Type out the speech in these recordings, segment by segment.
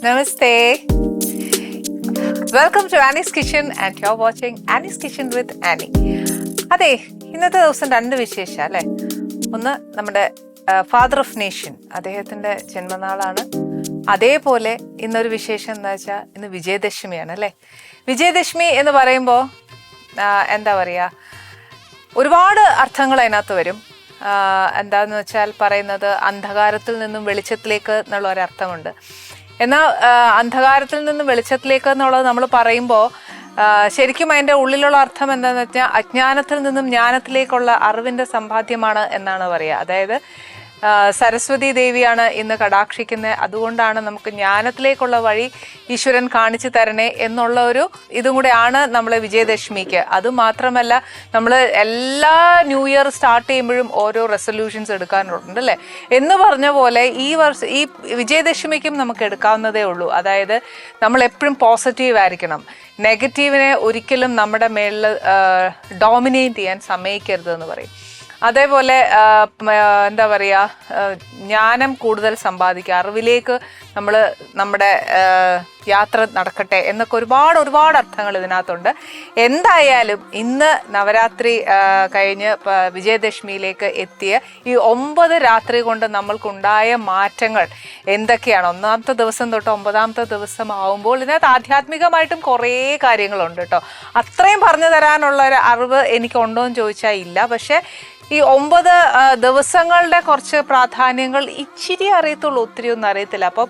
Namaste. Welcome to Annie's Kitchen and you're watching Annie's Kitchen with Annie. അതെ, ഇന്നത്തെ ദിവസം രണ്ട് വിശേഷം അല്ലേ. ഒന്ന് നമ്മുടെ ഫാദർ ഓഫ് നേഷൻ, അദ്ദേഹത്തിൻ്റെ ജന്മനാളാണ്. അതേപോലെ ഇന്നൊരു വിശേഷം എന്താ വെച്ചാൽ ഇന്ന് വിജയദശമിയാണ് അല്ലേ. വിജയദശമി എന്ന് പറയുമ്പോൾ എന്താ പറയുക, ഒരുപാട് അർത്ഥങ്ങൾ അതിനകത്ത് വരും. എന്താന്ന് വെച്ചാൽ പറയുന്നത് അന്ധകാരത്തിൽ നിന്നും വെളിച്ചത്തിലേക്ക് എന്നുള്ള ഒരർത്ഥമുണ്ട്. എന്നാൽ അന്ധകാരത്തിൽ നിന്നും വെളിച്ചത്തിലേക്ക് എന്നുള്ളത് നമ്മൾ പറയുമ്പോൾ ശരിക്കും അതിൻ്റെ ഉള്ളിലുള്ള അർത്ഥം എന്താണെന്ന് വെച്ചാൽ അജ്ഞാനത്തിൽ നിന്നും ജ്ഞാനത്തിലേക്കുള്ള അറിവിൻ്റെ സമ്പാദ്യമാണ് എന്നാണ് പറയുക. അതായത് സരസ്വതി ദേവിയാണ് ഇന്ന് കടാക്ഷിക്കുന്നത്. അതുകൊണ്ടാണ് നമുക്ക് ജ്ഞാനത്തിലേക്കുള്ള വഴി ഈശ്വരൻ കാണിച്ചു തരണേ എന്നുള്ള ഒരു ഇതും കൂടെയാണ് നമ്മളെ വിജയദശമിക്ക്. അതുമാത്രമല്ല, നമ്മൾ എല്ലാ ന്യൂ ഇയർ സ്റ്റാർട്ട് ചെയ്യുമ്പോഴും ഓരോ റെസൊല്യൂഷൻസ് എടുക്കാനുണ്ട് അല്ലേ. എന്ന് പറഞ്ഞ പോലെ ഈ വിജയദശമിക്കും നമുക്ക് എടുക്കാവുന്നതേ ഉള്ളൂ. അതായത് നമ്മൾ എപ്പോഴും പോസിറ്റീവ് ആയിരിക്കണം. നെഗറ്റീവിനെ ഒരിക്കലും നമ്മുടെ മേളിൽ ഡോമിനേറ്റ് ചെയ്യാൻ സമ്മതിക്കരുതെന്ന് പറയും. അതേപോലെ എന്താ പറയുക, ജ്ഞാനം കൂടുതൽ സമ്പാദിക്കുക, അറിവിലേക്ക് നമ്മുടെ യാത്ര നടക്കട്ടെ എന്നൊക്കെ ഒരുപാട് അർത്ഥങ്ങൾ ഇതിനകത്തുണ്ട്. എന്തായാലും ഇന്ന് നവരാത്രി കഴിഞ്ഞ് വിജയദശമിയിലേക്ക് എത്തിയ ഈ 9 രാത്രി കൊണ്ട് നമ്മൾക്കുണ്ടായ മാറ്റങ്ങൾ എന്തൊക്കെയാണ്? 1ാമത്തെ ദിവസം തൊട്ട് 9ാമത്തെ ദിവസം ആവുമ്പോൾ ഇതിനകത്ത് ആധ്യാത്മികമായിട്ടും കുറേ കാര്യങ്ങളുണ്ട് കേട്ടോ. അത്രയും പറഞ്ഞു തരാനുള്ള ഒരു അറിവ് എനിക്കുണ്ടോ എന്ന് ചോദിച്ചാൽ ഇല്ല. പക്ഷേ ഈ 9 ദിവസങ്ങളുടെ കുറച്ച് പ്രാധാന്യങ്ങൾ ഇച്ചിരി അറിയത്തുള്ളൂ, ഒത്തിരി ഒന്നും അറിയത്തില്ല. അപ്പം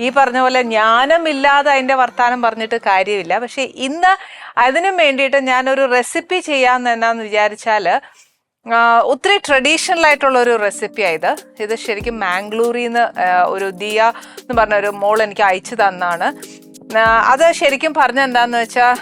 ഈ പറഞ്ഞ പോലെ ജ്ഞാനമില്ലാതെ അതിൻ്റെ വർത്താനം പറഞ്ഞിട്ട് കാര്യമില്ല. പക്ഷേ ഇന്ന് അതിനും വേണ്ടിയിട്ട് ഞാനൊരു റെസിപ്പി ചെയ്യാമെന്ന് എന്നാന്ന് വിചാരിച്ചാൽ, ഒത്തിരി ട്രഡീഷണൽ ആയിട്ടുള്ള ഒരു റെസിപ്പിയാണ് ഇത്. ശരിക്കും മാംഗ്ലൂരിൽ നിന്ന് ഒരു ദിയ എന്ന് പറഞ്ഞ ഒരു മോൾ എനിക്ക് അയച്ചു തന്നാണ്. അത് ശരിക്കും പറഞ്ഞ എന്താന്ന് വെച്ചാൽ,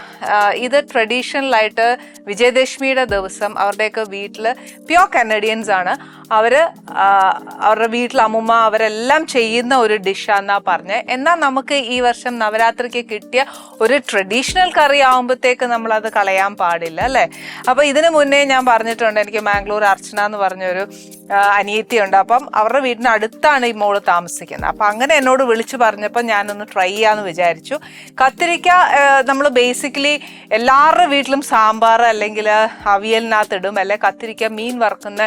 ഇത് ട്രഡീഷണലായിട്ട് വിജയദശമിയുടെ ദിവസം അവരുടെയൊക്കെ വീട്ടിൽ പ്യോർ കനഡിയൻസ് ആണ്. അവരുടെ വീട്ടിൽ അമ്മുമ്മ അവരെല്ലാം ചെയ്യുന്ന ഒരു ഡിഷാന്നാ പറഞ്ഞത്. എന്നാൽ നമുക്ക് ഈ വർഷം നവരാത്രിക്ക് കിട്ടിയ ഒരു ട്രഡീഷണൽ കറി ആകുമ്പോഴത്തേക്ക് നമ്മളത് കളയാൻ പാടില്ല അല്ലേ. അപ്പോൾ ഇതിനു മുന്നേ ഞാൻ പറഞ്ഞിട്ടുണ്ട്, എനിക്ക് മാംഗ്ലൂർ അർച്ചന എന്ന് പറഞ്ഞൊരു അനിയത്തിയുണ്ട്. അപ്പം അവരുടെ വീടിന് അടുത്താണ് ഈ മോള് താമസിക്കുന്നത്. അപ്പം അങ്ങനെ എന്നോട് വിളിച്ചു പറഞ്ഞപ്പോൾ ഞാനൊന്ന് ട്രൈ ചെയ്യാമെന്ന് വിചാരിച്ചു. കത്തിരിക്ക നമ്മൾ ബേസിക്കലി എല്ലാവരുടെ വീട്ടിലും സാമ്പാർ അല്ലെങ്കിൽ അവിയലിനകത്ത് ഇടും, അല്ലെ കത്തിരിക്ക മീൻ വറുക്കുന്ന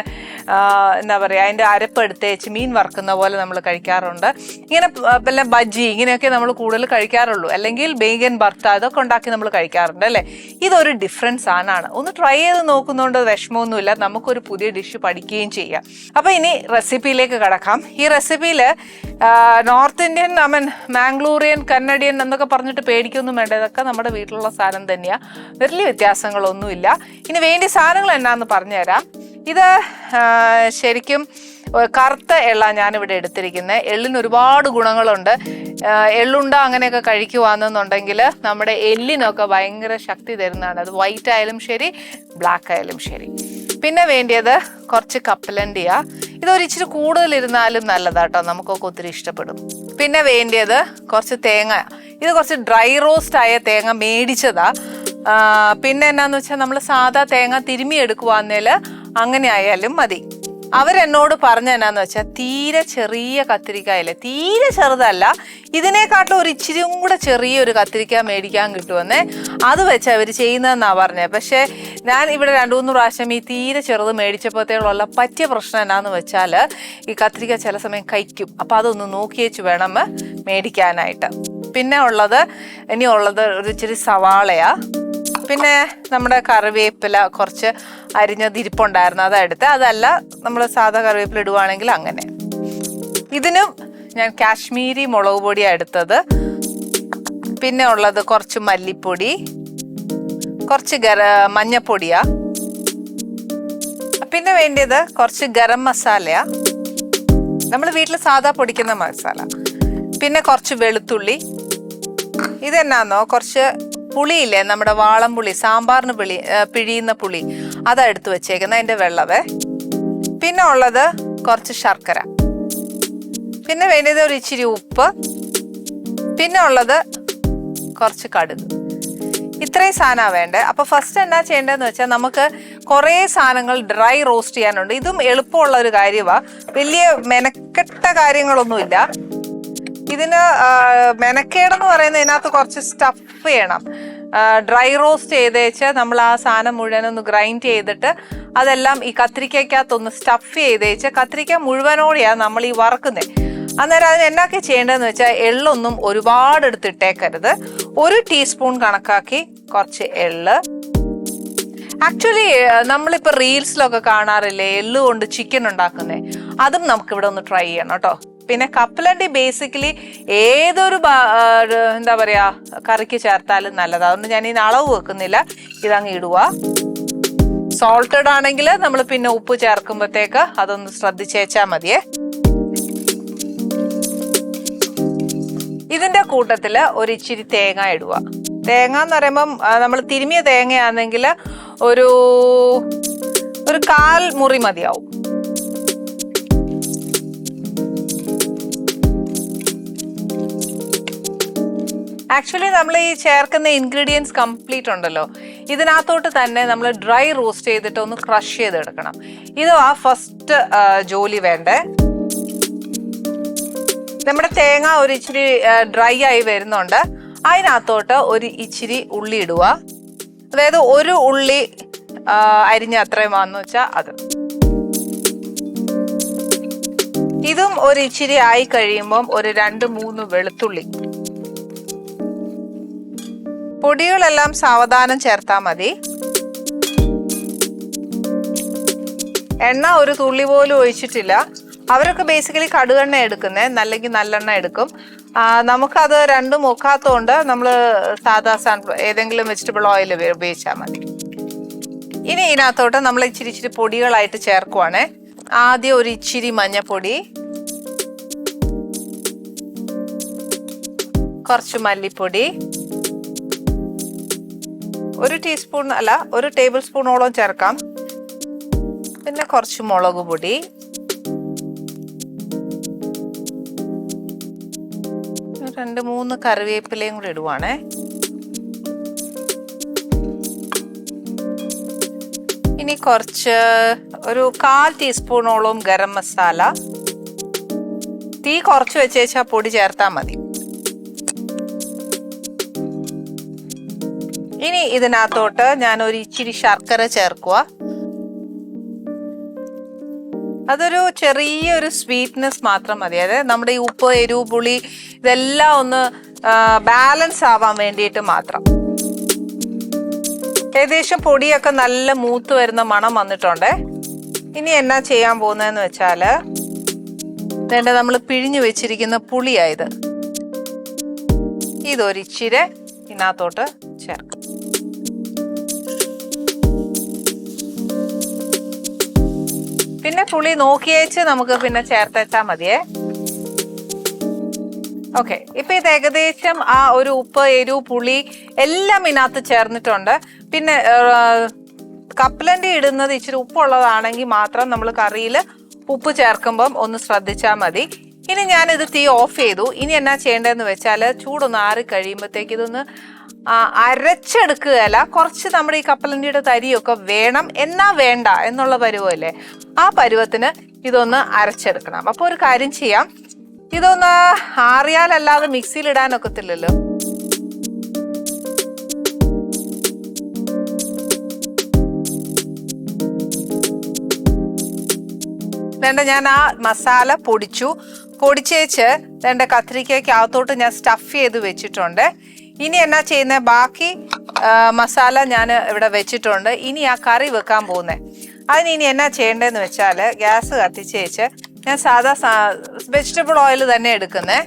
എന്താ പറയുക, അതിൻ്റെ അരപ്പെടുത്ത് വെച്ച് മീൻ വറുക്കുന്ന പോലെ നമ്മൾ കഴിക്കാറുണ്ട്. ഇങ്ങനെ പിന്നെ ബജ്ജി ഇങ്ങനെയൊക്കെ നമ്മൾ കൂടുതൽ കഴിക്കാറുള്ളൂ. അല്ലെങ്കിൽ ബേഗൻ ഭർത്ത ഇതൊക്കെ ഉണ്ടാക്കി നമ്മൾ കഴിക്കാറുണ്ട് അല്ലേ. ഇതൊരു ഡിഫറൻസ് സാധനമാണ്. ഒന്ന് ട്രൈ ചെയ്ത് നോക്കുന്നതുകൊണ്ട് വിഷമമൊന്നുമില്ല, നമുക്കൊരു പുതിയ ഡിഷ് പഠിക്കുകയും ചെയ്യാം. അപ്പോൾ ഇനി റെസിപ്പിയിലേക്ക് കടക്കാം. ഈ റെസിപ്പിയിൽ നോർത്ത് ഇന്ത്യൻ മാംഗ്ലൂരിയൻ കന്നഡിയൻ എന്നൊക്കെ പറഞ്ഞിട്ട് പേടിക്കൊന്നും വേണ്ട. ഇതൊക്കെ നമ്മുടെ വീട്ടിലുള്ള സാധനം തന്നെയാണ്, വലിയ വ്യത്യാസങ്ങളൊന്നുമില്ല. ഇനി വേണ്ടിയ സാധനങ്ങൾ എന്നാന്ന് പറഞ്ഞുതരാം. ഇത് ശരിക്കും കറുത്ത എള്ള ഞാനിവിടെ എടുത്തിരിക്കുന്നത്. എള്ളിന് ഒരുപാട് ഗുണങ്ങളുണ്ട്. എള്ളുണ്ട അങ്ങനെയൊക്കെ കഴിക്കുവാണെന്നുണ്ടെങ്കിൽ നമ്മുടെ എല്ലിനൊക്കെ ഭയങ്കര ശക്തി തരുന്നതാണ്. അത് വൈറ്റ് ആയാലും ശരി, ബ്ലാക്ക് ആയാലും ശരി. പിന്നെ വേണ്ടിയത് കുറച്ച് കപ്പലണ്ടിയാ. ഇതൊരിച്ചിരി കൂടുതലിരുന്നാലും നല്ലതാട്ടോ, നമുക്കൊക്കെ ഒത്തിരി ഇഷ്ടപ്പെടും. പിന്നെ വേണ്ടിയത് കുറച്ച് തേങ്ങ. ഇത് കുറച്ച് ഡ്രൈ റോസ്റ്റ് ആയ തേങ്ങ മേടിച്ചതാ. പിന്നെ എന്നാന്ന് വെച്ചാൽ നമ്മൾ സാധാ തേങ്ങ തിരുമ്മി എടുക്കുവാന്നേൽ അങ്ങനെ ആയാലും മതി. അവരെന്നോട് പറഞ്ഞ എന്നാന്ന് വെച്ചാൽ തീരെ ചെറിയ കത്തിരിക്കായില്ലേ, തീരെ ചെറുതല്ല, ഇതിനെക്കാട്ടിലും ഒരു ഇച്ചിരിയും കൂടെ ചെറിയൊരു കത്തിരിക്ക മേടിക്കാൻ കിട്ടുമെന്നേ. അത് വെച്ച് അവർ ചെയ്യുന്നതെന്നാണ് പറഞ്ഞത്. പക്ഷേ ഞാൻ ഇവിടെ 2-3 പ്രാവശ്യം ഈ തീരെ ചെറുത് മേടിച്ചപ്പോഴത്തേക്കുള്ള പറ്റിയ പ്രശ്നം എന്നാന്ന് വെച്ചാൽ ഈ കത്തിരിക്ക ചില സമയം കഴിക്കും. അപ്പം അതൊന്ന് നോക്കി വെച്ച് വേണം മേടിക്കാനായിട്ട്. പിന്നെ ഇനിയുള്ളത് ഒരു ഇച്ചിരി സവാളയാ. പിന്നെ നമ്മുടെ കറിവേപ്പില കുറച്ച് അരിഞ്ഞത് ഇരിപ്പുണ്ടായിരുന്നു, അതെടുത്ത്. അതല്ല നമ്മൾ സാധാ കറിവേപ്പില ഇടുവാണെങ്കിൽ അങ്ങനെ. ഇതിനും ഞാൻ കാശ്മീരി മുളക് പൊടിയാണ് എടുത്തത്. പിന്നെ ഉള്ളത് കുറച്ച് മല്ലിപ്പൊടി, കുറച്ച് മഞ്ഞപ്പൊടിയാ. പിന്നെ വേണ്ടിയത് കുറച്ച് ഗരം മസാലയാ, നമ്മൾ വീട്ടിൽ സാധാ പൊടിക്കുന്ന മസാല. പിന്നെ കുറച്ച് വെളുത്തുള്ളി. ഇതെന്നാന്നോ, കുറച്ച് പുളിയില്ലേ, നമ്മുടെ വാളം പുളി, സാമ്പാറിന് പിഴിയുന്ന പുളി, അതാ എടുത്ത് വെച്ചേക്കുന്നത്, അതിൻ്റെ വെള്ളവേ. പിന്നെ ഉള്ളത് കുറച്ച് ശർക്കര. പിന്നെ വേണ്ടത് ഒരു ഇച്ചിരി ഉപ്പ്. പിന്നെ ഉള്ളത് കുറച്ച് കടുക്. ഇത്രയും സാധനമാണ് വേണ്ടത്. അപ്പോൾ ഫസ്റ്റ് എന്നാ ചെയ്യേണ്ടതെന്ന് വെച്ചാൽ, നമുക്ക് കുറേ സാധനങ്ങൾ ഡ്രൈ റോസ്റ്റ് ചെയ്യാനുണ്ട്. ഇതും എളുപ്പമുള്ള ഒരു കാര്യമാണ്, വലിയ മെനക്കെട്ട കാര്യങ്ങളൊന്നുമില്ല. ഇതിന് മെനക്കേടെന്ന് പറയുന്നത് ഇതിനകത്ത് കുറച്ച് സ്റ്റഫ് ചെയ്യണം. ഡ്രൈ റോസ്റ്റ് ചെയ്തേച്ച് നമ്മൾ ആ സാധനം മുഴുവൻ ഒന്ന് ഗ്രൈൻഡ് ചെയ്തിട്ട് അതെല്ലാം ഈ കത്തിരിക്കകത്തൊന്ന് സ്റ്റഫ് ചെയ്തേച്ച് കത്തിരിക്ക മുഴുവനോടെയാണ് നമ്മൾ ഈ വറക്കുന്നത്. അന്നേരം അതിന് എന്നാക്കി ചെയ്യേണ്ടതെന്ന് വെച്ചാൽ എള്ളൊന്നും ഒരുപാട് എടുത്തിട്ടേക്കരുത്. 1 ടീസ്പൂൺ കണക്കാക്കി കുറച്ച് എള്ള്. ആക്ച്വലി നമ്മളിപ്പോൾ റീൽസിലൊക്കെ കാണാറില്ലേ എള്ള് കൊണ്ട് ചിക്കൻ ഉണ്ടാക്കുന്നേ, അതും നമുക്കിവിടെ ഒന്ന് ട്രൈ ചെയ്യണം കേട്ടോ. പിന്നെ കപ്പലണ്ടി ബേസിക്കലി ഏതൊരു എന്താ പറയാ കറിക്ക് ചേർത്താലും നല്ലതാണ്. അതുകൊണ്ട് ഞാൻ ഇതിന് അളവ് വെക്കുന്നില്ല, ഇതങ്ങ് ഇടുക. സോൾട്ടഡ് ആണെങ്കിൽ നമ്മൾ പിന്നെ ഉപ്പ് ചേർക്കുമ്പോഴത്തേക്ക് അതൊന്ന് ശ്രദ്ധിച്ചേച്ചാൽ മതിയേ. ഇതിന്റെ കൂട്ടത്തില് ഒരു ഇച്ചിരി തേങ്ങ ഇടുക. തേങ്ങ എന്ന് പറയുമ്പം നമ്മൾ തിരുമിയ തേങ്ങയാണെങ്കിൽ ഒരു 1/4 മുറി മതിയാവും. ആക്ച്വലി നമ്മൾ ഈ ചേർക്കുന്ന ഇൻഗ്രീഡിയൻസ് കംപ്ലീറ്റ് ഉണ്ടല്ലോ, ഇതിനകത്തോട്ട് തന്നെ നമ്മൾ ഡ്രൈ റോസ്റ്റ് ചെയ്തിട്ട് ഒന്ന് ക്രഷ് ചെയ്തെടുക്കണം. ഇത് ആ ഫസ്റ്റ് ജോലി വേണ്ടേ. നമ്മുടെ തേങ്ങ ഒരു ഇച്ചിരി ഡ്രൈ ആയി വരുന്നുണ്ട്. അതിനകത്തോട്ട് ഒരു ഇച്ചിരി ഉള്ളി ഇടുക. അതായത് 1 ഉള്ളി അരിഞ്ഞ അത്രയുമാന്ന് വെച്ചാൽ അത്. ഇതും ഒരു ഇച്ചിരി ആയി കഴിയുമ്പം ഒരു 2-3 വെളുത്തുള്ളി. പൊടികളെല്ലാം സാവധാനം ചേർത്താൽ മതി. എണ്ണ ഒരു തുള്ളി പോലും ഒഴിച്ചിട്ടില്ല. അവരൊക്കെ ബേസിക്കലി കടുകെണ്ണ എടുക്കുന്നത്, അല്ലെങ്കിൽ നല്ലെണ്ണ എടുക്കും. നമുക്കത് രണ്ടും ഒക്കാത്തതുകൊണ്ട് നമ്മൾ സാധാ ഏതെങ്കിലും വെജിറ്റബിൾ ഓയിൽ ഉപയോഗിച്ചാൽ മതി. ഇനി ഇതിനകത്തോട്ട് നമ്മൾ ഇച്ചിരി പൊടികളായിട്ട് ചേർക്കുവാണ്. ആദ്യം ഒരു ഇച്ചിരി മഞ്ഞപ്പൊടി, കുറച്ച് മല്ലിപ്പൊടി, 1 ടീസ്പൂൺ അല്ല 1 ടേബിൾ സ്പൂണോളം ചേർക്കാം. പിന്നെ കുറച്ച് മുളക് പൊടി, രണ്ട് 3 കറിവേപ്പിലയും കൂടി ഇടുവാണേ. ഇനി കുറച്ച് ഒരു 1/4 ടീസ്പൂണോളം ഗരം മസാല. തീ കുറച്ച് വെച്ചേച്ചാൽ പൊടി ചേർത്താൽ മതി. ഇനി ഇതിനകത്തോട്ട് ഞാൻ ഒരു ഇച്ചിരി ശർക്കര ചേർക്കുക. അതൊരു ചെറിയൊരു സ്വീറ്റ്നെസ് മാത്രം മതി. അതായത് നമ്മുടെ ഈ ഉപ്പ്, എരിവ്, പുളി ഇതെല്ലാം ഒന്ന് ബാലൻസ് ആവാൻ വേണ്ടിയിട്ട് മാത്രം. ഏകദേശം പൊടിയൊക്കെ നല്ല മൂത്ത് വരുന്ന മണം വന്നിട്ടുണ്ട്. ഇനി എന്നാ ചെയ്യാൻ പോകുന്നതെന്ന് വെച്ചാൽ നമ്മൾ പിഴിഞ്ഞു വെച്ചിരിക്കുന്ന പുളിയായത് ഇതൊരിച്ചിരി ഇതിനകത്തോട്ട് ചേർക്കാം. പിന്നെ പുളി നോക്കിയേച്ച് നമുക്ക് പിന്നെ ചേർത്തേച്ചാൽ മതിയേ. ഓക്കെ, ഇപ്പൊ ഇത് ഏകദേശം ആ ഒരു ഉപ്പ്, എരിവ്, പുളി എല്ലാം ഇതിനകത്ത് ചേർന്നിട്ടുണ്ട്. പിന്നെ കപ്പലണ്ടി ഇടുന്നത് ഇച്ചിരി ഉപ്പുള്ളതാണെങ്കിൽ മാത്രം നമ്മൾ കറിയിൽ ഉപ്പ് ചേർക്കുമ്പം ഒന്ന് ശ്രദ്ധിച്ചാൽ മതി. ഇനി ഞാനിത് തീ ഓഫ് ചെയ്തു. ഇനി എന്നാ ചെയ്യേണ്ടതെന്ന് വെച്ചാൽ ചൂടൊന്ന് ആറി കഴിയുമ്പോഴത്തേക്ക് ഇതൊന്ന് അരച്ചെടുക്കുകയല്ല, കുറച്ച് നമ്മുടെ ഈ കപ്പലണ്ടിയുടെ തരിയൊക്കെ വേണം എന്നാ വേണ്ട എന്നുള്ള പരുവല്ലേ, ആ പരുവത്തിന് ഇതൊന്ന് അരച്ചെടുക്കണം. അപ്പോൾ ഒരു കാര്യം ചെയ്യാം, ഇതൊന്ന് ആറിയാലല്ലാതെ മിക്സിയിൽ ഇടാനൊക്കത്തില്ലല്ലോ. ഞാൻ ആ മസാല പൊടിച്ചേച്ച് കത്തിരിക്കകത്തോട്ട് ഞാൻ സ്റ്റഫ് ചെയ്ത് വെച്ചിട്ടുണ്ട്. ഇനി എന്നാ ചെയ്യുന്നത്, ബാക്കി മസാല ഞാൻ ഇവിടെ വെച്ചിട്ടുണ്ട്. ഇനി ആ കറി വെക്കാൻ പോകുന്നത്, അതിന് ഇനി എന്നാ ചെയ്യേണ്ടതെന്ന് വെച്ചാൽ ഗ്യാസ് കത്തിച്ചേച്ച് ഞാൻ സാധാ വെജിറ്റബിൾ ഓയിൽ തന്നെ എടുക്കുന്നേ.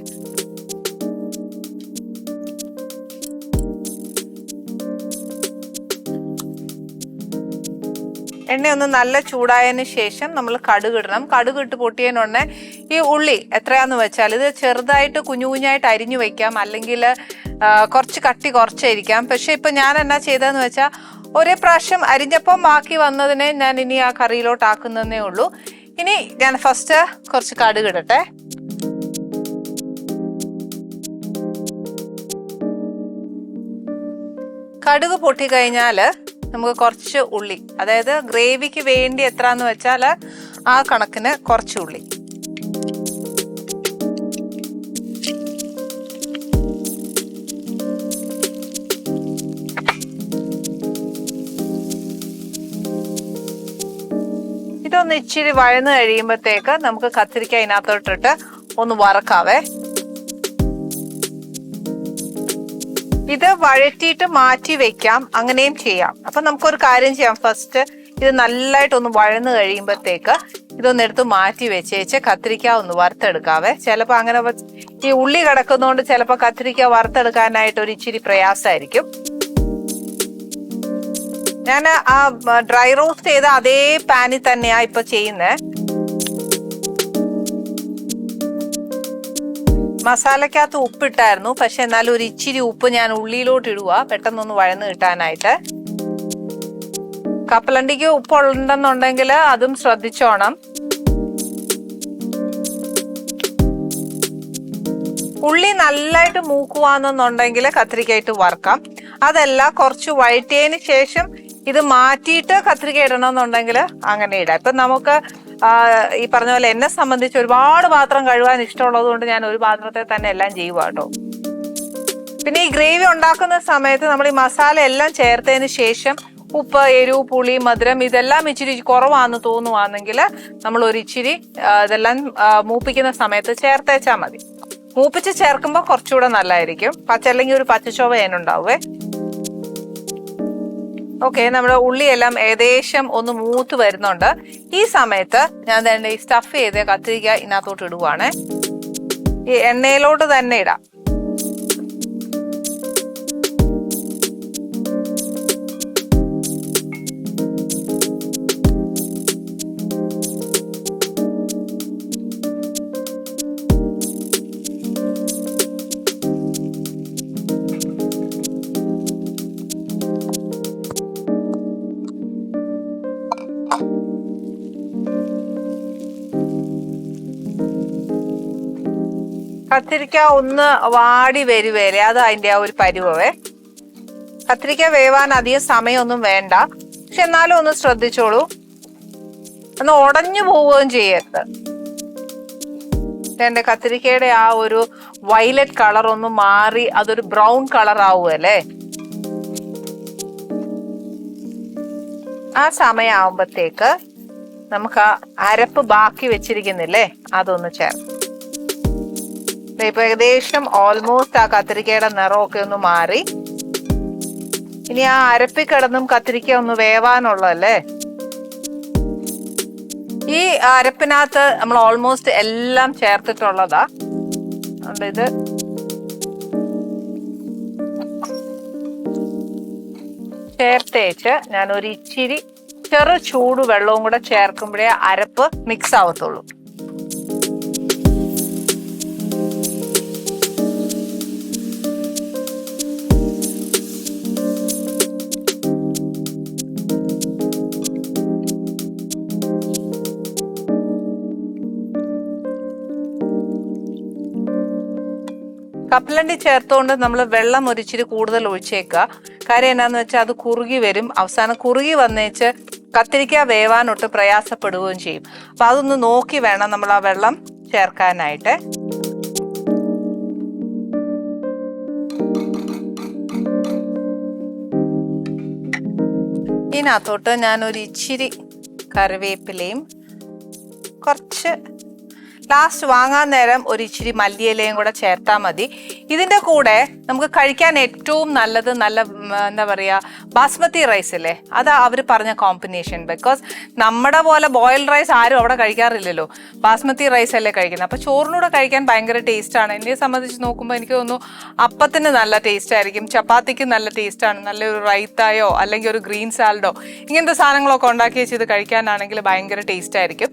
എണ്ണയൊന്ന് നല്ല ചൂടായതിന് ശേഷം നമ്മൾ കടുക് ഇടണം. കടുക് ഇട്ട് പൊട്ടിയതിനുടനെ ഈ ഉള്ളി എത്രയാന്ന് വെച്ചാൽ ഇത് ചെറുതായിട്ട് കുഞ്ഞായിട്ട് അരിഞ്ഞു വെക്കാം, അല്ലെങ്കിൽ കുറച്ച് കട്ടി കുറച്ചായിരിക്കാം. പക്ഷെ ഇപ്പൊ ഞാൻ എന്നാ ചെയ്തതെന്ന് വെച്ചാൽ ഒരേ പ്രാവശ്യം അരിഞ്ഞപ്പം ബാക്കി വന്നതിനെ ഞാൻ ഇനി ആ കറിയിലോട്ട് ആക്കുന്നതേ ഉള്ളൂ. ഇനി ഞാൻ ഫസ്റ്റ് കുറച്ച് കടുക് ഇടട്ടെ. കടുക് പൊട്ടിക്കഴിഞ്ഞാല് നമുക്ക് കുറച്ച് ഉള്ളി, അതായത് ഗ്രേവിക്ക് വേണ്ടി എത്രന്ന് വെച്ചാൽ ആ കണക്കിന് കുറച്ച് ഉള്ളി. ഇതൊന്ന് ഇച്ചിരി വഴന്ന് കഴിയുമ്പോഴത്തേക്ക് നമുക്ക് കത്തിരിക്ക ഇതിനകത്തോട്ടിട്ട് ഒന്ന് വറക്കാവേ. ഇത് വഴറ്റിയിട്ട് മാറ്റി വെക്കാം, അങ്ങനെയും ചെയ്യാം. അപ്പൊ നമുക്കൊരു കാര്യം ചെയ്യാം, ഫസ്റ്റ് ഇത് നല്ലതായിട്ടൊന്ന് വഴന്ന് കഴിയുമ്പോഴത്തേക്ക് ഇതൊന്ന് എടുത്ത് മാറ്റി വെച്ചേച്ച് കത്തിരിക്ക ഒന്ന് വറുത്തെടുക്കാവേ. ചിലപ്പോൾ അങ്ങനെ ഈ ഉള്ളി കിടക്കുന്നതുകൊണ്ട് ചിലപ്പോൾ കത്തിരിക്ക വറുത്തെടുക്കാനായിട്ട് ഒരു ഇച്ചിരി പ്രയാസമായിരിക്കും. ഞാൻ ആ ഡ്രൈ റോസ്റ്റ് ചെയ്ത അതേ പാനിൽ തന്നെയാ ഇപ്പൊ ചെയ്യുന്നത്. മസാലക്കകത്ത് ഉപ്പിട്ടായിരുന്നു, പക്ഷെ എന്നാലും ഒരു ഇച്ചിരി ഉപ്പ് ഞാൻ ഉള്ളിയിലോട്ട് ഇടുക, പെട്ടെന്നൊന്ന് വഴന്ന് കിട്ടാനായിട്ട്. കപ്പലണ്ടിക്ക് ഉപ്പുണ്ടെന്നുണ്ടെങ്കിൽ അതും ശ്രദ്ധിച്ചോണം. ഉള്ളി നല്ലതായിട്ട് മൂക്കുവാന്നുണ്ടെങ്കിൽ കത്തിരിക്കയിട്ട് വറക്കാം. അതല്ല, കുറച്ച് വഴറ്റിയതിന് ശേഷം ഇത് മാറ്റിയിട്ട് കത്തിരിക്ക ഇടണമെന്നുണ്ടെങ്കിൽ അങ്ങനെ ഇടാം. ഇപ്പൊ നമുക്ക് ഈ പറഞ്ഞ പോലെ എന്നെ സംബന്ധിച്ച് ഒരുപാട് പാത്രം കഴുകാൻ ഇഷ്ടമുള്ളത് കൊണ്ട് ഞാൻ ഒരു പാത്രത്തെ തന്നെ എല്ലാം ചെയ്യുക കേട്ടോ. പിന്നെ ഈ ഗ്രേവി ഉണ്ടാക്കുന്ന സമയത്ത് നമ്മൾ ഈ മസാല എല്ലാം ചേർത്തതിന് ശേഷം ഉപ്പ്, എരിവ്, പുളി, മധുരം ഇതെല്ലാം ഇച്ചിരി കുറവാന്ന് തോന്നുവാണെങ്കിൽ നമ്മൾ ഒരു ഇച്ചിരി ഇതെല്ലാം മൂപ്പിക്കുന്ന സമയത്ത് ചേർത്തേച്ചാൽ മതി. മൂപ്പിച്ച് ചേർക്കുമ്പോൾ കുറച്ചുകൂടെ നല്ലതായിരിക്കും. അല്ലെങ്കിൽ ഒരു പച്ചച്ചോവ അതിനുണ്ടാവേ. ഓക്കെ, നമ്മുടെ ഉള്ളിയെല്ലാം ഏകദേശം ഒന്ന് മൂത്ത് വരുന്നുണ്ട്. ഈ സമയത്ത് ഞാൻ തന്നെ ഈ സ്റ്റഫ് ചെയ്ത് കത്തിരിക്ക ഇതിനകത്തോട്ട് ഇടുവാണ്. ഈ എണ്ണയിലോട്ട് തന്നെ ഇടാം. കത്തിരിക്ക ഒന്ന് വാടി വരുവേലേ, അത് അതിന്റെ ആ ഒരു പരുവേ. കത്തിരിക്ക വേവാൻ അധികം സമയമൊന്നും വേണ്ട, പക്ഷെ എന്നാലും ഒന്ന് ശ്രദ്ധിച്ചോളൂ, ഒന്ന് ഉടഞ്ഞു പോവുകയും ചെയ്യരുത്. എന്റെ കത്തിരിക്കയുടെ ആ ഒരു വയലറ്റ് കളർ ഒന്ന് മാറി അതൊരു ബ്രൗൺ കളർ ആവുമല്ലേ. ആ സമയമാകുമ്പോഴത്തേക്ക് നമുക്ക് ആ അരപ്പ് ബാക്കി വെച്ചിരിക്കുന്നില്ലേ, അതൊന്ന് ചേർക്കാം. ഇപ്പൊ ഏകദേശം ഓൾമോസ്റ്റ് ആ കത്തിരിക്കയുടെ നിറമൊക്കെ ഒന്ന് മാറി. ഇനി ആ അരപ്പി കിടന്നും കത്തിരിക്ക ഒന്ന് വേവാനുള്ളതല്ലേ. ഈ അരപ്പിനകത്ത് നമ്മൾ ഓൾമോസ്റ്റ് എല്ലാം ചേർത്തിട്ടുള്ളതാ. ഇത് ചേർത്തേച്ച് ഞാൻ ഒരു ഇച്ചിരി ചെറു ചൂട് വെള്ളവും കൂടെ ചേർക്കുമ്പോഴേ അരപ്പ് മിക്സ് ആവത്തുള്ളൂ. കപ്പലണ്ടി ചേർത്തുകൊണ്ട് നമ്മൾ വെള്ളം ഒരിച്ചിരി കൂടുതൽ ഒഴിച്ചേക്കുക. കാര്യം എന്നാന്ന് വെച്ചാൽ അത് കുറുകി വരും. അവസാനം കുറുകി വന്നേച്ച് കത്തിരിക്ക വേവാനൊട്ട് പ്രയാസപ്പെടുകയും ചെയ്യും. അപ്പൊ അതൊന്ന് നോക്കി വേണം നമ്മൾ ആ വെള്ളം ചേർക്കാനായിട്ട്. ഇതിനകത്തോട്ട് ഞാനൊരു ഇച്ചിരി കറിവേപ്പിലയും കുറച്ച് ലാസ്റ്റ് വാങ്ങാൻ നേരം ഒരു ഇച്ചിരി മല്ലിയിലയും കൂടെ ചേർത്താൽ മതി. ഇതിന്റെ കൂടെ നമുക്ക് കഴിക്കാൻ ഏറ്റവും നല്ലത് എന്താ പറയാ, ബാസ്മതി റൈസ് അല്ലേ, അതാ അവർ പറഞ്ഞ കോമ്പിനേഷൻ. ബിക്കോസ് നമ്മുടെ പോലെ ബോയിൽഡ് റൈസ് ആരും അവിടെ കഴിക്കാറില്ലല്ലോ, ബാസ്മതി റൈസ് അല്ലേ കഴിക്കുന്നത്. അപ്പൊ ചോറിനൂടെ കഴിക്കാൻ ഭയങ്കര ടേസ്റ്റ് ആണ്. എന്നെ സംബന്ധിച്ച് നോക്കുമ്പോൾ എനിക്ക് തോന്നുന്നു അപ്പത്തിന് നല്ല ടേസ്റ്റ് ആയിരിക്കും, ചപ്പാത്തിക്ക് നല്ല ടേസ്റ്റ് ആണ്, നല്ലൊരു റൈത്തായോ അല്ലെങ്കിൽ ഒരു ഗ്രീൻ സാലഡോ ഇങ്ങനത്തെ സാധനങ്ങളൊക്കെ ഉണ്ടാക്കി വെച്ച് ഇത് കഴിക്കാനാണെങ്കിൽ ഭയങ്കര ടേസ്റ്റ് ആയിരിക്കും.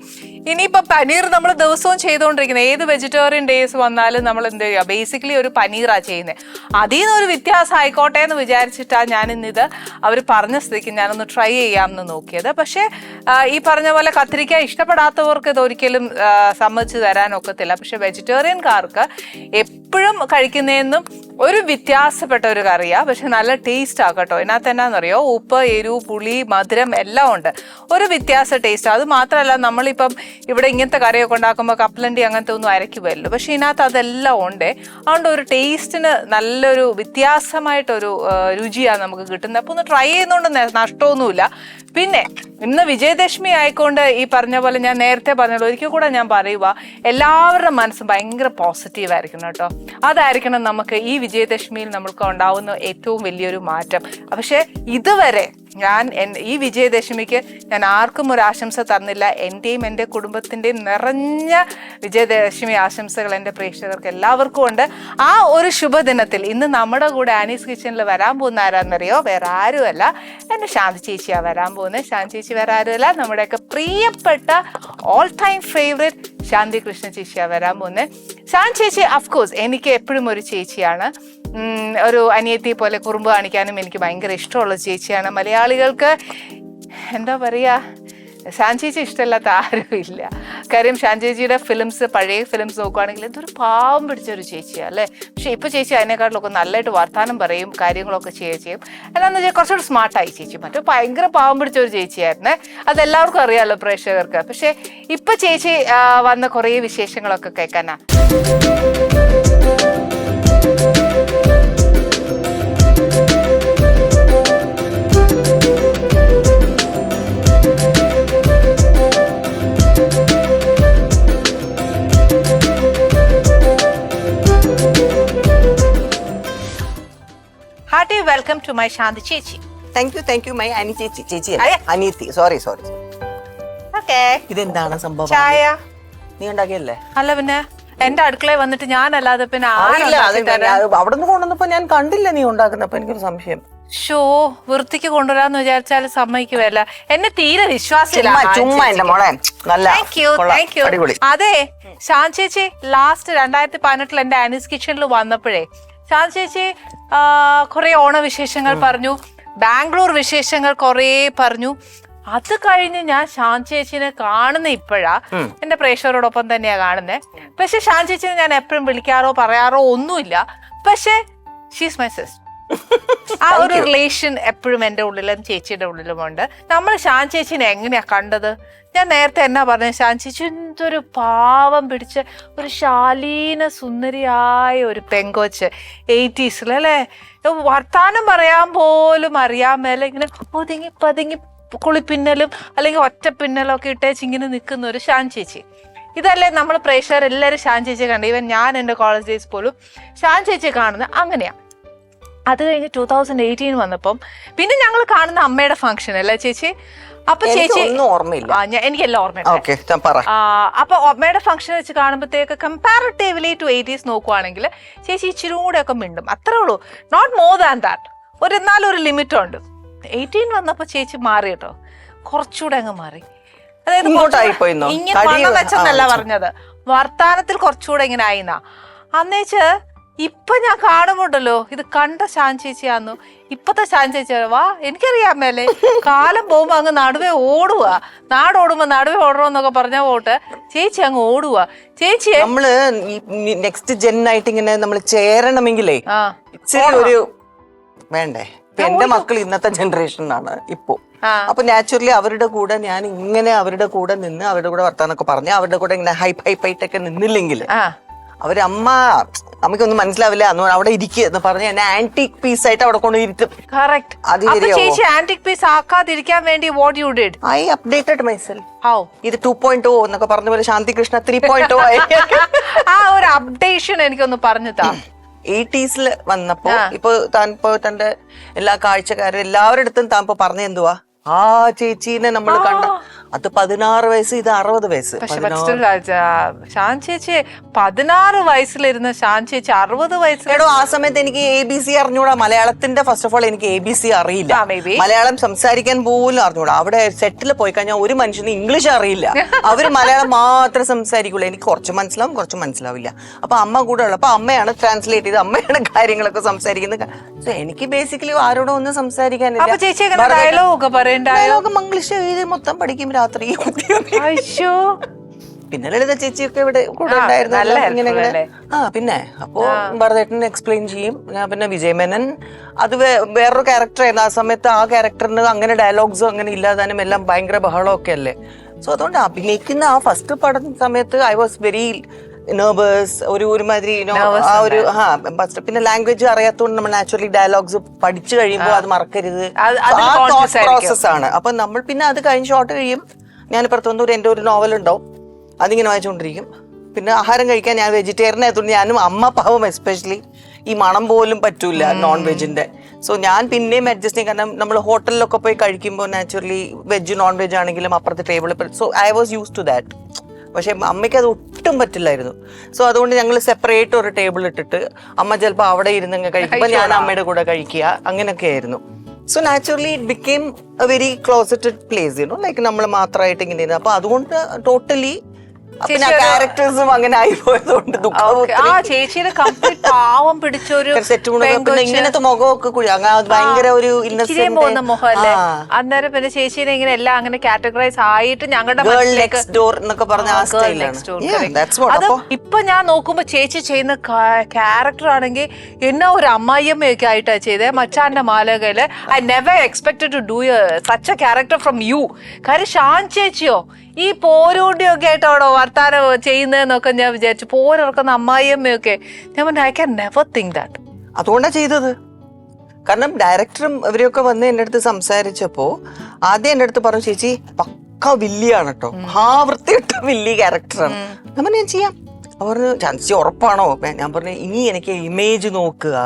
ഇനിയിപ്പോ പനീർ നമ്മൾ ദിവസവും ചെയ്തുകൊണ്ടിരിക്കുന്നത്, ഏത് വെജിറ്റേറിയൻ ഡേയ്സ് വന്നാലും നമ്മൾ എന്ത് ചെയ്യുക, ബേസിക്കലി ഒരു പനീറാ ചെയ്യുന്നത്. അതിൽ നിന്നൊരു വ്യത്യാസം ആയിക്കോട്ടെ എന്ന് വിചാരിച്ചിട്ടാണ് ഞാൻ ഇന്നിത് അവർ പറഞ്ഞ സ്ഥിതിക്ക് ഞാനൊന്ന് ട്രൈ ചെയ്യാമെന്ന് നോക്കിയത്. പക്ഷേ ഈ പറഞ്ഞ പോലെ കത്തിരിക്ക ഇഷ്ടപ്പെടാത്തവർക്ക് ഇത് ഒരിക്കലും സമ്മതിച്ചു തരാനൊക്കത്തില്ല. പക്ഷെ വെജിറ്റേറിയൻകാർക്ക് എപ്പോഴും കഴിക്കുന്നതെന്നും ഒരു വ്യത്യാസപ്പെട്ട ഒരു കറിയാ, പക്ഷെ നല്ല ടേസ്റ്റ് ആക്കട്ടോ. ഇതിനകത്ത് എന്നാന്നറിയോ, ഉപ്പ്, എരിവ്, പുളി, മധുരം എല്ലാം ഉണ്ട്. ഒരു വ്യത്യാസ ടേസ്റ്റ്. അത് മാത്രമല്ല, നമ്മളിപ്പം ഇവിടെ ഇങ്ങനത്തെ കറിയൊക്കെ ഉണ്ടാക്കുമ്പോൾ കപ്പലണ്ടി അങ്ങനത്തെ ഒന്നും അരയ്ക്കുമല്ലോ, പക്ഷെ ഇതിനകത്ത് അതെല്ലാം ഉണ്ട്. അതുകൊണ്ട് ഒരു ടേസ്റ്റിന് നല്ലൊരു വ്യത്യാസമായിട്ടൊരു രുചിയാണ് നമുക്ക് കിട്ടുന്നത്. അപ്പൊ ഒന്ന് ട്രൈ ചെയ്യുന്നതുകൊണ്ട് നഷ്ടമൊന്നുമില്ല. പിന്നെ ഇന്ന് വിജയദശമി ആയിക്കൊണ്ട് ഈ പറഞ്ഞ പോലെ ഞാൻ നേരത്തെ പറഞ്ഞല്ലോ, ഒരിക്കൽ കൂടെ ഞാൻ പറയുക, എല്ലാവരുടെ മനസ്സും ഭയങ്കര പോസിറ്റീവ് ആയിരിക്കണം കേട്ടോ. അതായിരിക്കണം നമുക്ക് ഈ വിജയദശമിയിൽ നമ്മൾക്ക് ഉണ്ടാവുന്ന ഏറ്റവും വലിയൊരു മാറ്റം. പക്ഷെ ഇതുവരെ ഞാൻ ഈ വിജയദശമിക്ക് ഞാൻ ആർക്കും ഒരു ആശംസ തന്നില്ല. എൻ്റെയും എൻ്റെ കുടുംബത്തിൻ്റെയും നിറഞ്ഞ വിജയദശമി ആശംസകൾ എൻ്റെ പ്രേക്ഷകർക്ക് എല്ലാവർക്കും ഉണ്ട്. ആ ഒരു ശുഭദിനത്തിൽ ഇന്ന് നമ്മുടെ കൂടെ ആനീസ് കിച്ചണിൽ വരാൻ പോകുന്ന ആരാന്നറിയോ? വേറെ ആരുമല്ല, എൻ്റെ ശാന്തി ചേച്ചിയാണ് വരാൻ പോകുന്നത്. ശാന്തി ചേച്ചി വേറെ ആരുമല്ല, നമ്മുടെയൊക്കെ പ്രിയപ്പെട്ട ഓൾ ടൈം ഫേവറേറ്റ് ശാന്തി കൃഷ്ണ ചേച്ചിയാണ് വരാൻ പോകുന്നത്. ശാന്തി ചേച്ചി അഫ്കോഴ്സ് എനിക്ക് എപ്പോഴും ഒരു ചേച്ചിയാണ്, ഒരു അനിയത്തി പോലെ കുറുമ്പ് കാണിക്കാനും എനിക്ക് ഭയങ്കര ഇഷ്ടമുള്ള ചേച്ചിയാണ്. മലയാളികൾക്ക് എന്താ പറയുക, ശാന്തി ചേച്ചി ഇഷ്ടമില്ലാത്ത ആരും ഇല്ല. കാര്യം ശാന്തി ചേച്ചിയുടെ ഫിലിംസ്, പഴയ ഫിലിംസ് നോക്കുകയാണെങ്കിൽ എന്തൊരു പാവം പിടിച്ചൊരു ചേച്ചിയാണ് അല്ലേ. പക്ഷെ ഇപ്പോൾ ചേച്ചി അതിനേക്കാട്ടിലൊക്കെ നല്ലതായിട്ട് വർത്താനം പറയും, കാര്യങ്ങളൊക്കെ ചെയ്യും. എന്താണെന്ന് വെച്ചാൽ കുറച്ചുകൂടി സ്മാർട്ടായി ചേച്ചി. മറ്റു ഭയങ്കര പാവം പിടിച്ചൊരു ചേച്ചിയായിരുന്നേ, അതെല്ലാവർക്കും അറിയാമല്ലോ പ്രേക്ഷകർക്ക്. പക്ഷെ ഇപ്പം ചേച്ചി വന്ന കുറേ വിശേഷങ്ങളൊക്കെ കേൾക്കാനാ. Hearty welcome to my Shanti Chechi. Thank you, my Annie Chechi. Chechi Aniti. Sorry. Okay. ഇതെന്താണ് സംഭവം? ചായ നീ ഉണ്ടാക്കിയല്ലേ? അല്ല പിന്നെ എന്റെ അടുക്കളയിൽ വന്നിട്ട് ഞാനല്ലാതെ പിന്നെ അവിടെ നിന്ന് കൊണ്ടുവന്നപ്പോ ഞാൻ കണ്ടില്ല നീ ഉണ്ടാക്കുന്നപ്പോ എനിക്കൊരു സംശയം. ഷോ വൃത്തിക്ക് കൊണ്ടുവരാന്ന് വിചാരിച്ചാൽ സമ്മതിക്കുവല്ല. എന്നെ തീരെ വിശ്വാസമില്ല. Thank you. അതെ, ശാന്തി ചേച്ചി ലാസ്റ്റ് 2018 എന്റെ ആനീസ് കിച്ചണിൽ വന്നപ്പോഴേ ശാന്തി ചേച്ചി കുറെ ഓണവിശേഷങ്ങൾ പറഞ്ഞു, ബാംഗ്ലൂർ വിശേഷങ്ങൾ കുറെ പറഞ്ഞു. അത് കഴിഞ്ഞ് ഞാൻ ശാന്തി ചേച്ചിനെ കാണുന്ന ഇപ്പോഴാ, എന്റെ പ്രേക്ഷകരോടൊപ്പം തന്നെയാ കാണുന്നത്. പക്ഷെ ശാന്തി ചേച്ചിനെ ഞാൻ എപ്പോഴും വിളിക്കാറോ പറയാറോ ഒന്നുമില്ല. പക്ഷെ ഷീസ് മൈ സിസ്റ്റർ. ആ ഒരു റിലേഷൻ എപ്പോഴും എൻ്റെ ഉള്ളിലും ചേച്ചിയുടെ ഉള്ളിലുമുണ്ട്. നമ്മൾ ശാന്തി ചേച്ചിനെ എങ്ങനെയാ കണ്ടത്? ഞാൻ നേരത്തെ എന്നാ പറഞ്ഞത്, ശാന്തി ചേച്ചി എന്തൊരു പാവം പിടിച്ച ഒരു ശാലീന സുന്ദരിയായ ഒരു പെങ്കൊച്ച് 80s അല്ലേ. വർത്താനം പറയാൻ പോലും അറിയാൻ മേലെ ഇങ്ങനെ ഒതുങ്ങി പതുങ്ങി കുളിപ്പിന്നലും അല്ലെങ്കിൽ ഒറ്റപ്പിന്നലും ഒക്കെ ഇട്ടേച്ച് ഇങ്ങനെ നിൽക്കുന്ന ഒരു ശാന്തി ചേച്ചി. ഇതല്ലേ നമ്മൾ പ്രേക്ഷകർ എല്ലാവരും ശാന്തി ചേച്ചിയെ കണ്ടത്. ഈവൻ ഞാൻ എൻ്റെ കോളേജ് ഡേയ്സ് പോലും ശാന്തി ചേച്ചിയെ കാണുന്നത് അങ്ങനെയാ. അത് കഴിഞ്ഞ് 2018 വന്നപ്പം പിന്നെ ഞങ്ങൾ കാണുന്ന അമ്മയുടെ ഫംഗ്ഷൻ അല്ലേ ചേച്ചി? അപ്പൊ ചേച്ചി എനിക്കെല്ലാം ഓർമ്മയുണ്ട്. അപ്പൊ അമ്മയുടെ ഫംഗ്ഷൻ വെച്ച് കാണുമ്പോഴത്തേക്ക് കമ്പാരിറ്റീവ്ലി ടു 80s നോക്കുവാണെങ്കിൽ ചേച്ചി ഇച്ചിരി കൂടെ ഒക്കെ മിണ്ടും, അത്രേ ഉള്ളൂ. Not more than that. എന്നാലും ഒരു ലിമിറ്റ് ഉണ്ട്. 18 വന്നപ്പോ ചേച്ചി മാറി കേട്ടോ, കുറച്ചുകൂടെ അങ്ങ് മാറി. അതായത് ഇങ്ങനെ വണ്ണം വെച്ചെന്നല്ല പറഞ്ഞത്, വർത്താനത്തിൽ കുറച്ചുകൂടെ ഇങ്ങനെ ആയിന്നാ. അന്നേച്ച് ഇപ്പൊ ഞാൻ കാണുമ്പോണ്ടല്ലോ ഇത് കണ്ട ശാന്തി ചേച്ചിയാന്നു. ഇപ്പത്തെ ശാന്തി ചേച്ചി വാ എനിക്കറിയാൻ മേലെ കാലം പോകുമ്പോ അങ്ങ് നടുവേ ഓടുക. നാടോടുമ്പോ നടുവേ ഓടണമെന്നൊക്കെ പറഞ്ഞ പോട്ട് ചേച്ചി അങ്ങ് ഓടുക. ചേച്ചി നമ്മള് നെക്സ്റ്റ് ജെന്നായിട്ട് ഇങ്ങനെ നമ്മൾ ചേരണമെങ്കിലേ ഇച്ചിരി ഒരു വേണ്ടേ. എന്റെ മക്കൾ ഇന്നത്തെ ജനറേഷനാണ് ഇപ്പോ. അപ്പൊ നാച്ചുറലി അവരുടെ കൂടെ ഞാൻ ഇങ്ങനെ അവരുടെ കൂടെ നിന്ന് അവരുടെ കൂടെ വർത്താനൊക്കെ പറഞ്ഞ് അവരുടെ കൂടെ ഇങ്ങനെ ഹൈപ്പായിട്ടൊക്കെ നിന്നില്ലെങ്കിൽ അവരമ്മ നമുക്കൊന്നും മനസ്സിലാവില്ല, അവിടെ ഇരിക്കുക എന്ന് പറഞ്ഞ് എന്നെ ആന്റിക് പീസ് ആയിട്ട് അവിടെ കൊണ്ട് ഇരുത്തും. ചേച്ചി ആന്റിക് പീസ് ആക്കാതിരിക്കാൻ വേണ്ടി what you did? I updated myself. How? ഇത് 2.0 എന്നൊക്കെ പറഞ്ഞ പോലെ ശാന്തി കൃഷ്ണ 3.0 ആയി. ആ ഒരു അപ്ഡേഷൻ എനിക്കൊന്ന് പറഞ്ഞു താ. 80s വന്നപ്പോ ഇപ്പൊ താൻ ഇപ്പൊ തന്റെ എല്ലാ കാഴ്ചക്കാരും എല്ലാവരുടെ അടുത്തും താൻ ഇപ്പൊ പറഞ്ഞ എന്തുവാ, ആ ചേച്ചീനെ നമ്മൾ കണ്ട അത് 16 വയസ്സ്, ഇത് 60 വയസ്സ്. ശാന്തി ചേച്ചി 16 വയസ്സിലിരുന്ന ശാന്തി ചേച്ചി 60 വയസ്സിലോ. ആ സമയത്ത് എനിക്ക് ABC അറിഞ്ഞൂടാ. മലയാളത്തിന്റെ ഫസ്റ്റ് ഓഫ് ഓൾ എനിക്ക് ABC അറിയില്ല, മലയാളം സംസാരിക്കാൻ പോലും അറിഞ്ഞൂടാ. അവിടെ സെറ്റിൽ പോയി കഴിഞ്ഞാൽ ഒരു മനുഷ്യന് ഇംഗ്ലീഷ് അറിയില്ല, അവര് മലയാളം മാത്രം സംസാരിക്കുള്ളൂ. എനിക്ക് കുറച്ച് മനസ്സിലാവും, കുറച്ച് മനസ്സിലാവില്ല. അപ്പൊ അമ്മ കൂടെ ഉള്ളപ്പോ അമ്മയാണ് ട്രാൻസ്ലേറ്റ് ചെയ്ത് അമ്മയാണ് കാര്യങ്ങളൊക്കെ സംസാരിക്കുന്നത്. എനിക്ക് ബേസിക്കലി ആരോടും ഒന്നും സംസാരിക്കാനില്ല. ഡയലോഗ് ഇംഗ്ലീഷ് മൊത്തം പഠിക്കും രാത്രി. പിന്നെ ലളിത ചേച്ചിയൊക്കെ ഇവിടെ കൂടെ ഉണ്ടായിരുന്നു. പിന്നെ അപ്പോ ഭരതേട്ടൻ എക്സ്പ്ലെയിൻ ചെയ്യും. ഞാൻ പിന്നെ വിജയമേനൻ അത് വേറൊരു ക്യാരക്ടർ ആയിരുന്നു ആ സമയത്ത്. ആ ക്യാരക്ടറിന് അങ്ങനെ ഡയലോഗ്സും അങ്ങനെ ഇല്ലാതാനും എല്ലാം ഭയങ്കര ബഹളമൊക്കെ അല്ലേ. സോ അതുകൊണ്ട് അഭിനയിക്കുന്ന ആ ഫസ്റ്റ് പടം സമയത്ത് ഐ വാസ് വെരി നെർവസ്, ഒരുമാതിരി ആ ഒരു പിന്നെ ലാംഗ്വേജ് അറിയാത്തതുകൊണ്ട് നമ്മൾ നാച്ചുറലി ഡയലോഗ്സ് പഠിച്ചു കഴിയുമ്പോൾ അത് മറക്കരുത്, പ്രോസസ് ആണ്. അപ്പൊ നമ്മൾ പിന്നെ അത് കഴിഞ്ഞ് ഷോട്ട് കഴിയും. ഞാൻ പുറത്ത് വന്നു എന്റെ ഒരു നോവൽ ഉണ്ടാവും, അതിങ്ങനെ വായിച്ചുകൊണ്ടിരിക്കും. പിന്നെ ആഹാരം കഴിക്കാൻ ഞാൻ വെജിറ്റേറിയൻ ആയതുകൊണ്ട് ഞാനും അമ്മ പാവം എസ്പെഷ്യലി ഈ മണം പോലും പറ്റൂല നോൺ വെജിന്റെ. സോ ഞാൻ പിന്നെയും അഡ്ജസ്റ്റ് ചെയ്യും. കാരണം നമ്മൾ ഹോട്ടലിലൊക്കെ പോയി കഴിക്കുമ്പോൾ നാച്ചുറലി വെജ് നോൺ വെജ് ആണെങ്കിലും അപ്പുറത്തെ ടേബിളിൽ, so I was use to that. പക്ഷെ അമ്മയ്ക്ക് അത് ഒട്ടും പറ്റില്ലായിരുന്നു. സോ അതുകൊണ്ട് ഞങ്ങൾ സെപ്പറേറ്റ് ഒരു ടേബിൾ ഇട്ടിട്ട് അമ്മ ചിലപ്പോൾ അവിടെ ഇരുന്ന് കഴിക്കുമ്പോൾ ഞാൻ അമ്മയുടെ കൂടെ കഴിക്കുക, അങ്ങനെയൊക്കെ ആയിരുന്നു. So naturally it became a very closeted place, like നമ്മൾ മാത്രമായിട്ട് ഇങ്ങനെ ഇരുന്നു. അപ്പൊ അതുകൊണ്ട് ടോട്ടലി ക്യാരക്ടേഴ്സും അങ്ങനെ ആയി പോയതുകൊണ്ട് ചേച്ചിയുടെ കംപ്ലീറ്റ് പാവം പിടിച്ചൊരു ഇങ്ങനത്തെ മുഖമൊക്കെ ഭയങ്കര ഒരു പോകുന്ന മുഖമല്ലേ. അന്നേരം പിന്നെ ചേച്ചീനെ ഇങ്ങനെ എല്ലാം അങ്ങനെ കാറ്റഗറൈസ് ആയിട്ട് ഞങ്ങളുടെ അത് ഇപ്പൊ ഞാൻ നോക്കുമ്പോ ചേച്ചി ചെയ്യുന്ന ക്യാരക്ടർ ആണെങ്കിൽ എന്നാ ഒരു അമ്മായിയമ്മയൊക്കെ ആയിട്ടാ ചെയ്തേ. മച്ചാന്റെ മാലകയില് I never expected to do such a character from you. കാര്യം ഷാൻ ചേച്ചിയോ ഈ പോരൂണ്ടിയൊക്കെ ആയിട്ടാണോ വർത്താനം ചെയ്യുന്നതെന്നൊക്കെ ഞാൻ വിചാരിച്ചു. പോരിറക്കുന്ന അമ്മായിയമ്മയൊക്കെ ഞാൻ പറഞ്ഞു I can never think that. അതുകൊണ്ടാണ് ചെയ്തത്. കാരണം ഡയറക്ടറും ഇവരെയൊക്കെ വന്ന് എൻ്റെ അടുത്ത് സംസാരിച്ചപ്പോ ആദ്യം എൻ്റെ അടുത്ത് പറഞ്ഞു, ചേച്ചി പക്ക വില്ലിയാണ് കേട്ടോ, വൃത്തിയിട്ട വില്ലി ക്യാരക്ടറാണ്. ഞാൻ ചെയ്യാം. പറഞ്ഞു ചാൻസി ഉറപ്പാണോ? ഞാൻ പറഞ്ഞു ഇനി എനിക്ക് ഇമേജ് നോക്കുക,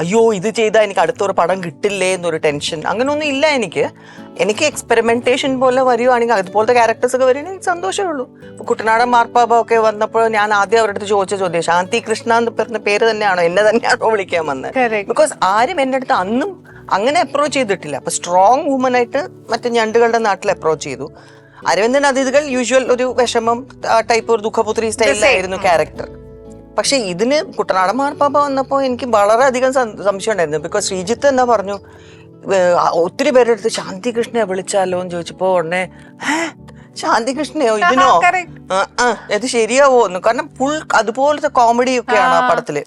അയ്യോ ഇത് ചെയ്താൽ എനിക്ക് അടുത്തൊരു പടം കിട്ടില്ലേ എന്നൊരു ടെൻഷൻ അങ്ങനെയൊന്നും ഇല്ല. എനിക്ക് എക്സ്പെരിമെന്റേഷൻ പോലെ വരുവാണെങ്കിൽ അതുപോലത്തെ ക്യാരക്ടേഴ്സ് ഒക്കെ വരികയാണെങ്കിൽ സന്തോഷമേ ഉള്ളൂ. ഇപ്പൊ കുട്ടനാടൻ മാർപ്പാപ്പ ഒക്കെ വന്നപ്പോൾ ഞാൻ ആദ്യം അവരുടെ അടുത്ത് ചോദിച്ച ചോദ്യം, ശാന്തി കൃഷ്ണ എന്ന് പറഞ്ഞ പേര് തന്നെയാണോ, എന്നെ തന്നെയാണോ വിളിക്കാൻ വന്നത്? ബിക്കോസ് ആരും എൻ്റെ അടുത്ത് അന്നും അങ്ങനെ അപ്രോച്ച് ചെയ്തിട്ടില്ല. അപ്പൊ സ്ട്രോങ് വുമൻ ആയിട്ട് മറ്റേ ഞണ്ടുകളുടെ നാട്ടിൽ അപ്രോച്ച് ചെയ്തു. അരവിന്ദൻ അതിഥികൾ യൂഷ്വൽ ഒരു വിഷമം ടൈപ്പ് ഒരു ദുഃഖപുത്രി സ്റ്റൈലിലായിരുന്നു ക്യാരക്ടർ. പക്ഷെ ഇതിന് കുട്ടനാടൻ മാർപ്പാപ്പ വന്നപ്പോൾ എനിക്ക് വളരെയധികം സംശയം ഉണ്ടായിരുന്നു. ബിക്കോസ് ശ്രീജിത്ത് എന്താ പറഞ്ഞു, ഒത്തിരി പേരുടെ അടുത്ത് ശാന്തി കൃഷ്ണയെ വിളിച്ചാലോ എന്ന് ചോദിച്ചപ്പോ ഉടനെ ശാന്തി കൃഷ്ണയോ ഇതിനോ ഇത് ശരിയാവോ എന്ന്. കാരണം ഫുൾ അതുപോലത്തെ കോമഡി ഒക്കെയാണ് ആ പടത്തില്.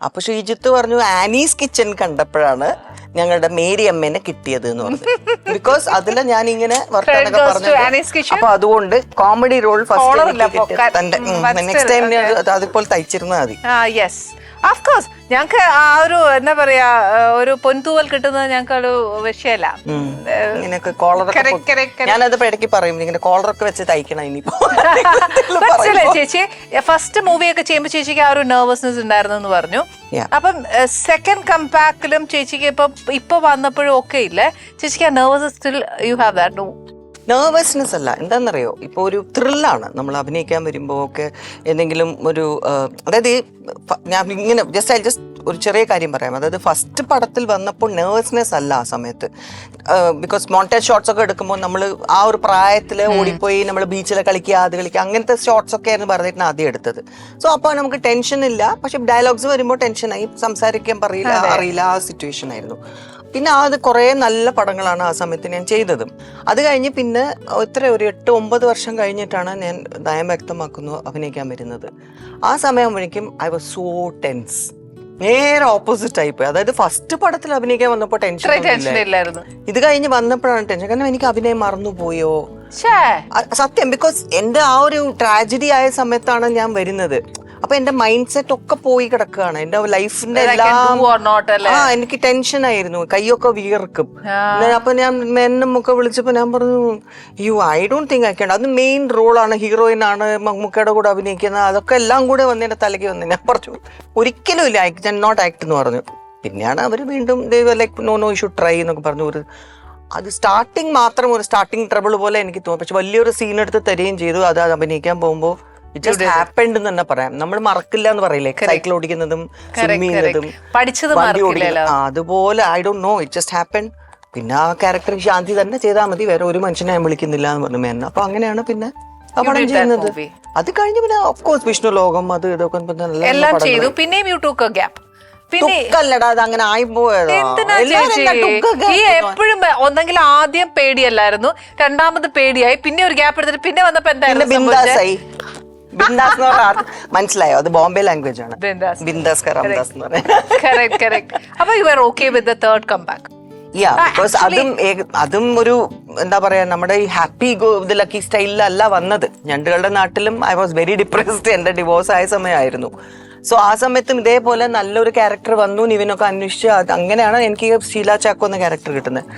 അപ്പൊ ശ്രീജിത്ത് പറഞ്ഞു ആനീസ് കിച്ചൺ കണ്ടപ്പോഴാണ് ഞങ്ങളുടെ മേരി അമ്മേനെ കിട്ടിയത് എന്ന് പറഞ്ഞു. ബിക്കോസ് അതില് ഞാൻ ഇങ്ങനെ വർത്താനൊക്കെ പറഞ്ഞു. അപ്പൊ അതുകൊണ്ട് comedy role first next time അതുപോലെ തയ്ച്ചിരുന്നാൽ മതി. ഓഫ്കോഴ്സ് ഞങ്ങക്ക് ആ ഒരു എന്താ പറയാ ഒരു പൊൻതൂവൽ കിട്ടുന്നത് ഞങ്ങൾക്ക് ഒരു വിഷയമല്ല. ഞാനത് ഇടയ്ക്ക് പറയും ഇങ്ങനെ കോളറൊക്കെ വെച്ച് തയ്ക്കണം ഇനിയിപ്പോ. ചേച്ചി ഫസ്റ്റ് മൂവിയൊക്കെ ചെയ്യുമ്പോ ചേച്ചിക്ക് ആ ഒരു നെർവസ്നെസ് ഉണ്ടായിരുന്നു എന്ന് പറഞ്ഞു. അപ്പം സെക്കൻഡ് കംബാക്കിലും ചേച്ചിക്ക് ഇപ്പൊ വന്നപ്പോഴും ഒക്കെ ഇല്ലേ ചേച്ചിക്ക് ആ nervous still you have that? Nervousness അല്ല, എന്താണെന്നറിയോ, ഇപ്പോൾ ഒരു ത്രില്ലാണ് നമ്മൾ അഭിനയിക്കാൻ വരുമ്പോൾ ഒക്കെ എന്തെങ്കിലും ഒരു അതായത് ഞാൻ ഇങ്ങനെ ജസ്റ്റ് ഒരു ചെറിയ കാര്യം പറയാം. അതായത് ഫസ്റ്റ് പടത്തിൽ വന്നപ്പോൾ നെർവസ്നെസ് അല്ല ആ സമയത്ത്. ബിക്കോസ് മോണ്ടേജ് ഷോട്ട്സ് ഒക്കെ എടുക്കുമ്പോൾ നമ്മൾ ആ ഒരു പ്രായത്തിൽ ഓടിപ്പോയി നമ്മൾ ബീച്ചിൽ കളിക്കുക, അത് കളിക്കുക, അങ്ങനത്തെ ഷോട്ട്സ് ഒക്കെ ആയിരുന്നു പറഞ്ഞിട്ടാണ് ആദ്യം എടുത്തത്. സോ അപ്പോൾ നമുക്ക് ടെൻഷൻ ഇല്ല. പക്ഷെ ഡയലോഗ്സ് വരുമ്പോൾ ടെൻഷനായി, സംസാരിക്കാൻ അറിയില്ല, ആ സിറ്റുവേഷൻ ആയിരുന്നു. പിന്നെ അത് കുറേ നല്ല പടങ്ങളാണ് ആ സമയത്ത് ഞാൻ ചെയ്തതും. അത് കഴിഞ്ഞ് പിന്നെ ഒരു 8-9 വർഷം കഴിഞ്ഞിട്ടാണ് ഞാൻ നയം വ്യക്തമാക്കുന്നു അഭിനയിക്കാൻ വരുന്നത്. ആ സമയമാകുമ്പോഴേക്കും ഐ വാസ് സോ ടെൻസ്, നേരെ ഓപ്പോസിറ്റ് ആയിപ്പോയി. അതായത് ഫസ്റ്റ് പടത്തിൽ അഭിനയിക്കാൻ വന്നപ്പോൾ ടെൻഷൻ ഇല്ലായിരുന്നു, ഇത് കഴിഞ്ഞ് വന്നപ്പോഴാണ് ടെൻഷൻ. കാരണം എനിക്ക് അഭിനയം മറന്നുപോയോ സത്യം. ബിക്കോസ് എന്റെ ആ ഒരു ട്രാജഡി ആയ സമയത്താണ് ഞാൻ വരുന്നത്. അപ്പൊ എന്റെ മൈൻഡ് സെറ്റ് ഒക്കെ പോയി കിടക്കുകയാണ്. എന്റെ ലൈഫിന്റെ എല്ലാം എനിക്ക് ടെൻഷൻ ആയിരുന്നു, കൈയൊക്കെ വിയർക്കും. അപ്പൊ ഞാൻ മെന്നൊക്കെ വിളിച്ചപ്പോ ഞാൻ പറഞ്ഞു I don't think I can. അത് മെയിൻ റോളാണ്, ഹീറോയിൻ ആണ്, മമ്മൂക്കയുടെ കൂടെ അഭിനയിക്കുന്നത്, അതൊക്കെ എല്ലാം കൂടെ വന്ന് എന്റെ തലയ്ക്ക് വന്നു. ഞാൻ പറഞ്ഞു ഒരിക്കലും ഇല്ല, ഐ ക്യാൻ നോട്ട് ആക്ട് എന്ന് പറഞ്ഞു. പിന്നെയാണ് അവർ വീണ്ടും like no you should try എന്നൊക്കെ പറഞ്ഞു. അത് സ്റ്റാർട്ടിങ് മാത്രം ഒരു സ്റ്റാർട്ടിങ് ട്രബിൾ പോലെ എനിക്ക് തോന്നി. പക്ഷെ വലിയൊരു സീൻ എടുത്ത് തരികയും ചെയ്തു. അത് അഭിനയിക്കാൻ പോകുമ്പോൾ ഇറ്റ് ജസ്റ്റ് ഹാപ്പൻഡ് എന്ന് തന്നെ പറയാം. നമ്മൾ മറക്കില്ല എന്ന് പറയില്ലേ, സൈക്കിൾ ഓടിക്കുന്നതും സ്വിം ചെയ്യുന്നതും വണ്ടി ഓടിക്കുന്നതും, അതുപോലെ I don't know, it just happen. പിന്നെ ആ ക്യാരക്ടർ ശാന്തി തന്നെ ചെയ്താൽ മതി, വേറെ ഒരു മനുഷ്യനെ ഞാൻ വിളിക്കുന്നില്ല എന്ന് പറഞ്ഞു മേന. അപ്പൊ അങ്ങനെയാണ് പിന്നെ പടം ചെയ്യുന്നത്. അത് കഴിഞ്ഞ് പിന്നെ ഓഫ് കോഴ്സ് വിഷ്ണു ലോകം അത് ഇതൊക്കെ എല്ലാം ചെയ്തു. പിന്നെയും യു ടൂക്ക് എ ഗ്യാപ്പ്. അങ്ങനെ ആയിപ്പോയതാ. എപ്പോഴും ഒന്നെങ്കിൽ ആദ്യം പേടിയല്ലായിരുന്നു, രണ്ടാമത് പേടിയായി, പിന്നെ ഒരു ഗ്യാപ്പ് എടുത്തിട്ട് പിന്നെ വന്നപ്പോ എന്തായാലും ബിന്ദാസായി. ബിന്ദാസ് എന്ന് പറഞ്ഞാൽ ബിന്ദാസ് അത് ബോംബെ ലാംഗ്വേജ് ആണ്. ബിന്ദാസ് കറാംദാസ് എന്ന് പറയുന്നത്. അപ്പൊ you are okay with the third comeback? Because അതും ഒരു എന്താ പറയാ നമ്മുടെ ഈ ഹാപ്പി ഇതിലൊക്കെ ഈ സ്റ്റൈലിലല്ല വന്നത്. ഞണ്ടുകളുടെ നാട്ടിലും ഐ വാസ് വെരി ഡിപ്രസ്ഡ്. എന്റെ ഡിവോഴ്സ് ആയ സമയമായിരുന്നു. സോ ആ സമയത്തും ഇതേപോലെ നല്ലൊരു ക്യാരക്ടർ വന്നു, നിവിനൊക്കെ അന്വേഷിച്ച് അങ്ങനെയാണ് എനിക്ക് ഷീല ചാക്കോ എന്ന ക്യാരക്ടർ കിട്ടുന്നത്.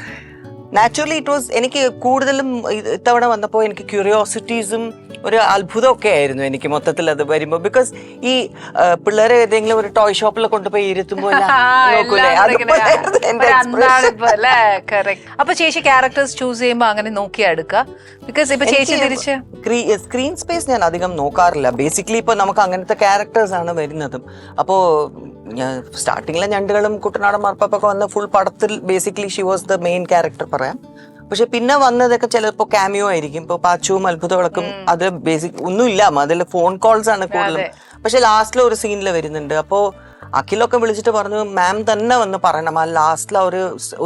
നാച്ചുറലി ഇറ്റ് വാസ് എനിക്ക് കൂടുതലും ഇത്തവണ വന്നപ്പോൾ എനിക്ക് ക്യൂരിയോസിറ്റീസും ഒരു അത്ഭുതമൊക്കെ ആയിരുന്നു എനിക്ക് മൊത്തത്തിൽ അത് വരുമ്പോൾ. ബിക്കോസ് ഈ പിള്ളേരെ ഏതെങ്കിലും ഒരു ടോയ് ഷോപ്പിൽ കൊണ്ടുപോയി ഇരുത്തുമ്പോൾ അപ്പൊ ചേച്ചി ക്യാരക്ടേഴ്സ് ചൂസ് ചെയ്യുമ്പോൾ അങ്ങനെ നോക്കിയാ എടുക്കുക? ബിക്കോസ് ഇപ്പൊ ചേച്ചി തിരിച്ച് സ്ക്രീൻ സ്പേസ് ഞാൻ അധികം നോക്കാറില്ല. ബേസിക്കലി ഇപ്പൊ നമുക്ക് അങ്ങനത്തെ ക്യാരക്ടേഴ്സ് ആണ് വരുന്നതും. അപ്പോ സ്റ്റാർട്ടിങ്ങിലെ ഞണ്ടുകളും കുട്ടനാടൻ മാർപ്പാപ്പൊക്കെ വന്ന ഫുൾ പടത്തിൽ basically she was the main character പറയാം. പക്ഷെ പിന്നെ വന്നതൊക്കെ ചിലപ്പോൾ ക്യാമിയോ ആയിരിക്കും. ഇപ്പൊ പാച്ചുവും അത്ഭുതവിളക്കും അത് ബേസിക് ഒന്നുമില്ല, അതിൽ ഫോൺ കോൾസ് ആണ് കൂടുതലും. പക്ഷെ ലാസ്റ്റിൽ ഒരു സീനിൽ വരുന്നുണ്ട്. അപ്പോ അഖിലൊക്കെ വിളിച്ചിട്ട് പറഞ്ഞു മാം തന്നെ വന്ന് പറയണം. ആ ലാസ്റ്റിൽ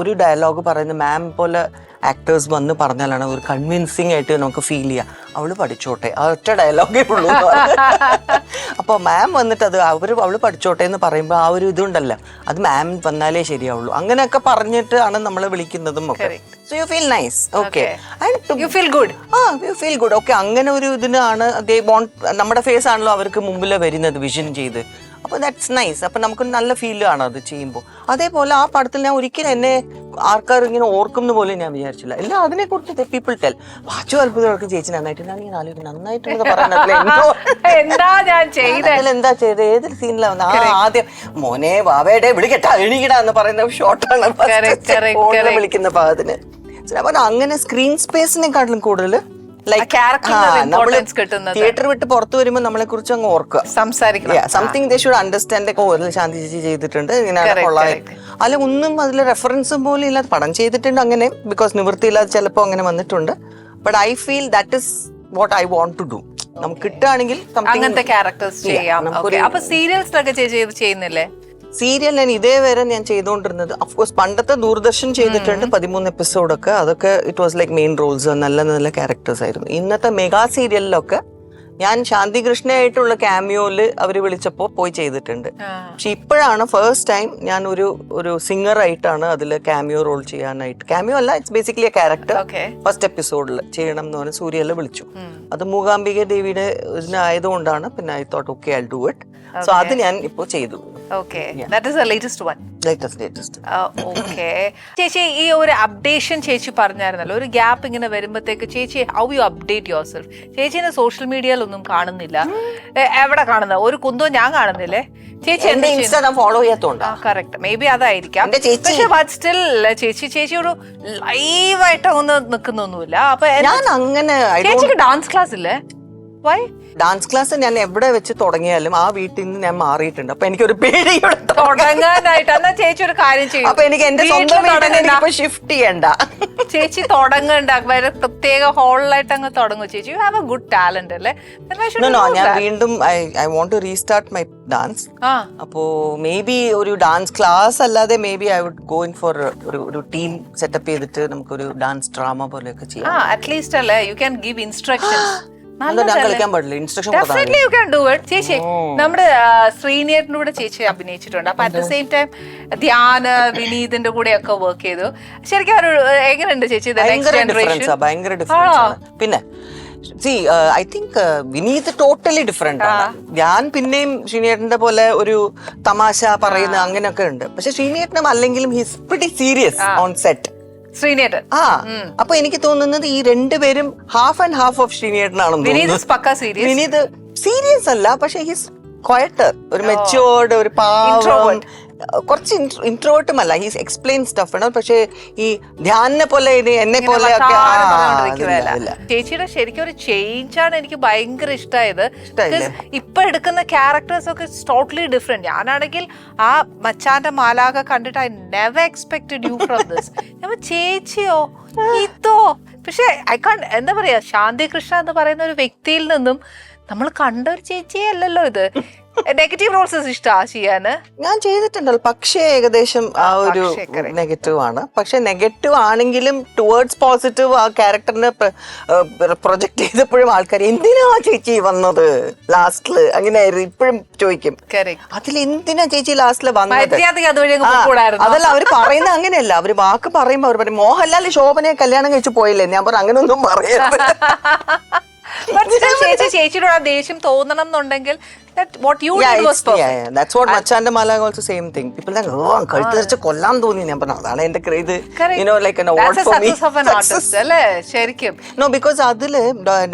ഒരു ഡയലോഗ് പറയുന്നത് മാം പോലെ ആക്ടേഴ്സ് വന്ന് പറഞ്ഞാലാണ് ഒരു കൺവിൻസിങ് ആയിട്ട് നമുക്ക് ഫീൽ ചെയ്യുക. അവള് പഠിച്ചോട്ടെ, ആ ഒറ്റ ഡയലോഗേ ഉള്ളൂ. അപ്പൊ മാം വന്നിട്ട് അത് അവള് പഠിച്ചോട്ടെ എന്ന് പറയുമ്പോൾ ആ ഒരു ഇതുണ്ടല്ലോ, അത് മാം വന്നാലേ ശരിയാവുള്ളൂ. അങ്ങനെയൊക്കെ പറഞ്ഞിട്ടാണ് നമ്മളെ വിളിക്കുന്നതും ഒക്കെ. So you feel nice. Okay, you feel good. You feel good. Okay, അങ്ങനെ ഒരു ഇതിനാണ് നമ്മുടെ ഫേസ് ആണല്ലോ അവർക്ക് മുമ്പിൽ വരുന്നത് വിഷൻ ചെയ്ത്. അപ്പൊ ദാറ്റ്സ് നൈസ്. അപ്പൊ നമുക്ക് നല്ല ഫീൽ ആണ് അത് ചെയ്യുമ്പോൾ. അതേപോലെ ആ പടത്തിൽ ഞാൻ ഒരിക്കലും എന്നെ ആൾക്കാർ ഇങ്ങനെ ഓർക്കും പോലും ഞാൻ വിചാരിച്ചില്ല. എല്ലാം അതിനെ കുറിച്ച് പീപ്പിൾ ടെൽ. പാച്ചു അത്ഭുതങ്ങൾക്ക് ചേച്ചി നന്നായിട്ട് നന്നായിട്ട് എന്താ ചെയ്തത്, ഏത് സീനിലാണ് ആദ്യം മോനെ വാവേടെ വിളിക്കട്ടാ എണീക്കടാ എന്ന് പറയുന്ന ഷോട്ടാണ് വിളിക്കുന്ന ഭാഗത്തിന്. അങ്ങനെ സ്ക്രീൻ സ്പേസിനെക്കാട്ടിലും കൂടുതൽ തിയേറ്റർ വിട്ട് പുറത്തു വരുമ്പോൾ നമ്മളെ കുറിച്ച് അങ്ങ് ഓർക്കുക, സംതിങ് ദേ ഷുഡ് അണ്ടർസ്റ്റാൻഡ്. ഒക്കെ ശാന്തി ചേച്ചി ചെയ്തിട്ടുണ്ട്, ഇങ്ങനെയാണ് കൊള്ളാം. അല്ല ഒന്നും അതിൽ റെഫറൻസും പോലും ഇല്ലാതെ പടം ചെയ്തിട്ടുണ്ട് അങ്ങനെ. ബിക്കോസ് നിവൃത്തിയില്ലാതെ ചിലപ്പോൾ അങ്ങനെ വന്നിട്ടുണ്ട്. But I feel that is what I want to do. നമുക്ക് കിട്ടുകയാണെങ്കിൽ അങ്ങനത്തെ ക്യാരക്ടേഴ്സ് ചെയ്യാം. അപ്പൊ സീരിയൽസിലൊക്കെ ചെയ്യുന്നില്ലേ? സീരിയൽ ഞാൻ ഇതേവരെ ഞാൻ ചെയ്തുകൊണ്ടിരുന്നത് അഫ്കോഴ്സ് പണ്ടത്തെ ദൂരദർശൻ ചെയ്തിട്ടുണ്ട് 13 എപ്പിസോഡൊക്കെ. അതൊക്കെ it was like main roles, നല്ല നല്ല ക്യാരക്ടേഴ്സ് ആയിരുന്നു. ഇന്നത്തെ മെഗാ സീരിയലിലൊക്കെ ഞാൻ ശാന്തി കൃഷ്ണയായിട്ടുള്ള ക്യാമിയോയില് അവര് വിളിച്ചപ്പോ പോയി ചെയ്തിട്ടുണ്ട്. പക്ഷെ ഇപ്പോഴാണ് ഫസ്റ്റ് ടൈം ഞാൻ ഒരു സിംഗർ ആയിട്ടാണ് അതിൽ ക്യാമിയോ റോൾ ചെയ്യാനായിട്ട്. ക്യാമിയോ അല്ല, it's basically A character. First എപ്പിസോഡിൽ ചെയ്യണം എന്ന് പറഞ്ഞ് സൂര്യയില് വിളിച്ചു. അത് മൂകാംബിക ദേവിയുടെ ഇതിനായതുകൊണ്ടാണ്. പിന്നെ I thought okay I do it. So അത് ഞാൻ ഇപ്പോ ചെയ്തു. ചേച്ചി ഈ ഒരു അപ്ഡേഷൻ ചേച്ചി പറഞ്ഞായിരുന്നല്ലോ, ഒരു ഗ്യാപ്പ് ഇങ്ങനെ വരുമ്പോഴത്തേക്ക് ചേച്ചി how you update your self? ചേച്ചിനെ സോഷ്യൽ മീഡിയയിൽ ഒന്നും കാണുന്നില്ല. എവിടെ കാണുന്ന ഒരു കുന്തവും ഞാൻ കാണുന്നില്ലേ? ചേച്ചി ഫോളോ ചെയ്യാത്തോണ്ട് കറക്റ്റ്, മേ ബി അതായിരിക്കാം. പക്ഷെ ബട്ട് സ്റ്റിൽ ചേച്ചി ഒരു ലൈവായിട്ട് ഒന്ന് നിൽക്കുന്നൊന്നുമില്ല. അപ്പൊ ചേച്ചിക്ക് ഡാൻസ് ക്ലാസ് ഇല്ലേ? വൈ? ഡാൻസ് ക്ലാസ് ഞാൻ എവിടെ വെച്ച് തുടങ്ങിയാലും ആ വീട്ടിൽ നിന്ന് ഞാൻ മാറിയിട്ടുണ്ട്. അപ്പൊ എനിക്കൊരു പേടി തുടങ്ങാനായിട്ട്. എന്നാ ചേച്ചി ഒരു കാര്യം ചെയ്യും, അപ്പൊ എനിക്ക് എന്റെ സ്വന്തം വീട്ടിൽ ഷിഫ്റ്റ് ചെയ്യണ്ട. ചേച്ചി തുടങ്ങണ്ട, വേറെ പ്രത്യേക ഹോളിലായിട്ട് അങ്ങ് തുടങ്ങും. ചേച്ചി you have a good talent അല്ലേ? ഞാൻ വീണ്ടും I want to restart my dance. അപ്പോ മേ ബി ഒരു ഡാൻസ് ക്ലാസ് അല്ലാതെ maybe I would go in for ഒരു ടീം സെറ്റപ്പ് ചെയ്തിട്ട് നമുക്കൊരു ഡാൻസ് ഡ്രാമ പോലെയൊക്കെ ചെയ്യാം. അറ്റ്ലീസ്റ്റ് അല്ലേ യു ക്യാൻ ഗിവ് ഇൻസ്ട്രക്ഷൻസ്. ചേച്ചി നമ്മുടെ ശ്രീനേട്ടന്റെ കൂടെ ചേച്ചി അഭിനയിച്ചിട്ടുണ്ട്. അപ്പൊ അറ്റ് ദ സെയിം ടൈം ധ്യാന വിനീതിന്റെ കൂടെ ഒക്കെ വർക്ക് ചെയ്തു. ശരിക്കും എങ്ങനെയുണ്ട് ചേച്ചി? ഭയങ്കര ഡിഫറൻസ്. പിന്നെ I think Vineeth totally different ആണ്. ഞാൻ പിന്നെയും ശ്രീനേട്ടന്റെ പോലെ ഒരു തമാശ പറയുന്ന അങ്ങനെയൊക്കെ ഉണ്ട്. പക്ഷെ ശ്രീനേട്ടനും അല്ലെങ്കിലും his pretty serious on set. ശ്രീനേട്ടൻ അപ്പൊ എനിക്ക് തോന്നുന്നത് ഈ രണ്ടുപേരും ഹാഫ് ആൻഡ് ഹാഫ് ഓഫ് ശ്രീനേട്ടനാണെന്ന് തോന്നുന്നു. വിനീത് സീരിയസ് അല്ല, പക്ഷെ ഹിസ് ക്വയറ്റർ, ഒരു മെച്യൂർഡ്, ഒരു പാവം, കുറച്ച് ഇൻട്രോവേർട്ടും അല്ല. ഹീസ് എക്സ്പ്ലെയിൻ സ്റ്റഫ് ആണ്. പക്ഷെ ഈ ധ്യാനെ പോലെ എന്നെ പോലെ ചേച്ചിയുടെ ശരിക്കും ഒരു ചേഞ്ച് ആണ് എനിക്ക് ഭയങ്കര ഇഷ്ടമായത്. ഇപ്പൊ എടുക്കുന്ന ക്യാരക്ടേഴ്സ് ഒക്കെ ടോട്ടലി ഡിഫറെന്റ്. ഞാനാണെങ്കിൽ ആ മച്ചാന്റെ മാലാക കണ്ടിട്ട് I never expected you from this. ചേച്ചിയോ ഇതോ? പക്ഷെ എന്താ പറയാ, ശാന്തി കൃഷ്ണ എന്ന് പറയുന്ന ഒരു വ്യക്തിയിൽ നിന്നും നമ്മൾ കണ്ട ഒരു ചേച്ചിയെ അല്ലല്ലോ ഇത്. നെഗറ്റീവ് റോൾസ് ഇഷ്ടമാ ചെയ്യാന്? ഞാൻ ചെയ്തിട്ടുണ്ടല്ലോ, പക്ഷേ ഏകദേശം ആ ഒരു നെഗറ്റീവ് ആണ്. പക്ഷെ നെഗറ്റീവ് ആണെങ്കിലും ടുവേർഡ്സ് പോസിറ്റീവ് ആ ക്യാരക്ടറിനെ പ്രൊജക്ട് ചെയ്തപ്പോഴും ആൾക്കാർ എന്തിനാ ചേച്ചി വന്നത് ലാസ്റ്റില്, അങ്ങനെ ഇപ്പോഴും ചോദിക്കും, അതിൽ എന്തിനാ ചേച്ചി ലാസ്റ്റില് വന്നത്. അതല്ല, അവര് പറയുന്നത് അങ്ങനെയല്ല. അവര് വാക്ക് പറയുമ്പോ അവർ പറയും മോഹൻലാൽ ശോഭനയെ കല്യാണം കഴിച്ച് പോയില്ലേ. ഞാൻ പറഞ്ഞു അങ്ങനെയൊന്നും പറയരുത്. ചേച്ചിയുടെ ദേഷ്യം തോന്നണം എന്നുണ്ടെങ്കിൽ മച്ചാന്റെ മാല ഓൾസോ സെയിം തിങ്. പീപ്പിൾ കഴുത്ത് ധരിച്ച് കൊല്ലാൻ തോന്നി. ഞാൻ പറഞ്ഞു അതാണ് എന്റെ ഇത്, നോ ബിക്കോസ് അതില്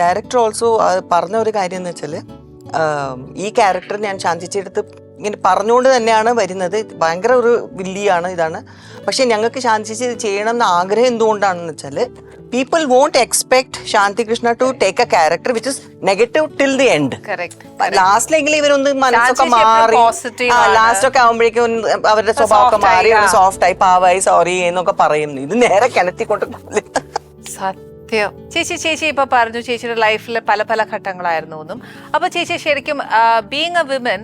ഡയറക്ടർ ഓൾസോ പറഞ്ഞ ഒരു കാര്യം എന്ന് വെച്ചാല് ഈ ക്യാരക്ടർ ഞാൻ ശാന്തിച്ചെടുത്ത് ഇങ്ങനെ പറഞ്ഞുകൊണ്ട് തന്നെയാണ് വരുന്നത്. ഭയങ്കര ഒരു വില്ലിയാണ് ഇതാണ്. പക്ഷെ ഞങ്ങൾക്ക് ശാന്തിച്ച് ചെയ്യണം എന്ന ആഗ്രഹം എന്തുകൊണ്ടാണെന്ന് വെച്ചാല് people won't expect Shanti Krishna to take a character which is negative till the end. Correct. ലാസ്റ്റിലെങ്കിലും ഇവരൊന്ന് മനസ്സൊക്കെ മാറി ലാസ്റ്റ് ഒക്കെ ആവുമ്പോഴേക്കും അവരുടെ സ്വഭാവമൊക്കെ മാറി ഒരു സോഫ്റ്റ് ആയി പാവായി സോറി എന്നൊക്കെ പറയുന്നു. ഇത് നേരെ കിണത്തിക്കൊണ്ട് സത്യം. ചേച്ചി ഇപ്പൊ പറഞ്ഞു ചേച്ചിയുടെ ലൈഫിൽ പല പല ഘട്ടങ്ങളായിരുന്നു എന്നും. അപ്പൊ ചേച്ചി ശരിക്കും ബീങ് എ വിമൻ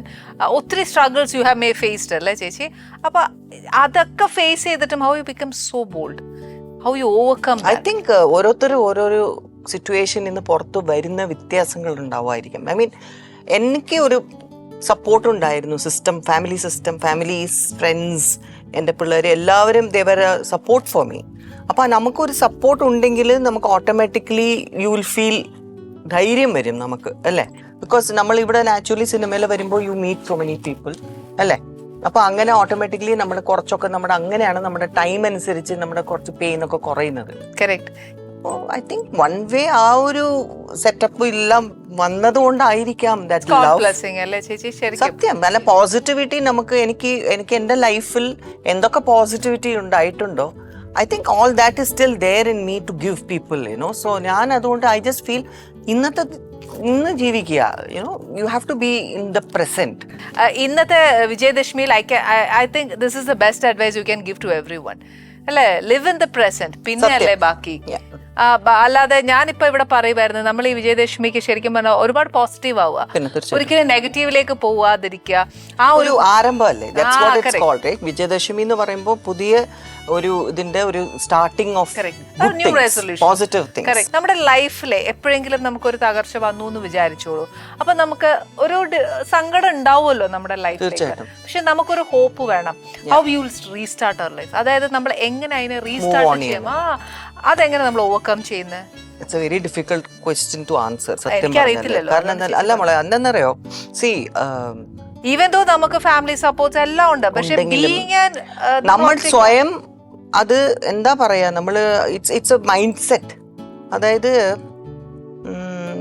ഒത്തിരി struggles you have may faced അല്ലേ ചേച്ചി? അപ്പൊ അതൊക്കെ ഫേസ് ചെയ്തിട്ടും how you become so bold? How you overcome that? I think ഓരോരുത്തരും ഓരോരോ സിറ്റുവേഷനിൽ നിന്ന് പുറത്ത് വരുന്ന വ്യത്യാസങ്ങൾ ഉണ്ടാവുമായിരിക്കും. ഐ മീൻ എനിക്ക് ഒരു സപ്പോർട്ട് ഉണ്ടായിരുന്നു, ഫാമിലീസ്, ഫ്രണ്ട്സ്, എൻ്റെ പിള്ളേർ എല്ലാവരും ദേ വർ സപ്പോർട്ട് ഫോർ മീ. അപ്പം നമുക്കൊരു സപ്പോർട്ട് ഉണ്ടെങ്കിൽ നമുക്ക് ഓട്ടോമാറ്റിക്കലി യു വിൽ ഫീൽ ധൈര്യം വരും നമുക്ക്, അല്ലേ? ബിക്കോസ് നമ്മളിവിടെ നാച്ചുറലി സിനിമയിൽ വരുമ്പോൾ you meet so many people, അല്ലേ? അപ്പൊ അങ്ങനെ ഓട്ടോമാറ്റിക്കലി നമ്മൾ കുറച്ചൊക്കെ അങ്ങനെയാണ് നമ്മുടെ ടൈം അനുസരിച്ച് നമ്മുടെ കുറച്ച് പെയിൻ ഒക്കെ കുറയുന്നത്. ഐ തിങ്ക് വൺ വേ ആ ഒരു സെറ്റപ്പ് എല്ലാം വന്നതുകൊണ്ടായിരിക്കാം സത്യം. നല്ല പോസിറ്റിവിറ്റി നമുക്ക് എനിക്ക് എന്റെ ലൈഫിൽ എന്തൊക്കെ പോസിറ്റിവിറ്റി ഉണ്ടായിട്ടുണ്ടോ I think all that is still there in me to give people, so ഞാൻ അതുകൊണ്ട് ഐ ജസ്റ്റ് ഫീൽ ഇന്ന് ജീവിക്കുക, you have to be in the present. ഇന്നത്തെ വിജയദശമിയിൽ I think this is the best advice you can give to everyone, അല്ലേ? Live in the present, പിന്നെ അല്ലേ ബാക്കി. അല്ലാതെ ഞാനിപ്പോ ഇവിടെ പറയുമായിരുന്നു നമ്മൾ ഈ വിജയദശമിക്ക് ശരിക്കും പറഞ്ഞാൽ ഒരുപാട് പോസിറ്റീവ് ആവുക, ഒരിക്കലും നെഗറ്റീവിലേക്ക് പോവാതിരിക്കുക. ആ ഒരു ആരംഭമല്ലേ വിജയദശമി എന്ന് പറയുമ്പോൾ പുതിയ ഒരു ഇതിന്റെ ഒരു starting of new resolution, positive things. നമ്മുടെ ലൈഫിലെ എപ്പോഴെങ്കിലും നമുക്കൊരു തകർച്ച വന്നു എന്ന് വിചാരിച്ചോളൂ, അപ്പൊ നമുക്ക് ഒരു സങ്കടം ഉണ്ടാവുമല്ലോ നമ്മുടെ ലൈഫിൽ, പക്ഷെ നമുക്കൊരു ഹോപ്പ് വേണം. How you will restart our life, അതായത് നമ്മൾ എങ്ങനെ അതിനെ റീസ്റ്റാർട്ട് ചെയ്യാം, അതെങ്ങനെ നമ്മൾ ഓവർകം ചെയ്യുന്നത്? It's a very difficult question to answer. സത്യം കാരണം അല്ല മോളെ എന്തെന്നറിയോ, സി ഈവൻ ദോ നമുക്ക് ഫാമിലി സപ്പോർട്ട്സ് എല്ലാം ഉണ്ട്, പക്ഷെ നമ്മൾ സ്വയം അത് എന്താ പറയാ, നമ്മള് ഇറ്റ്സ് എ മൈൻഡ് സെറ്റ്. അതായത്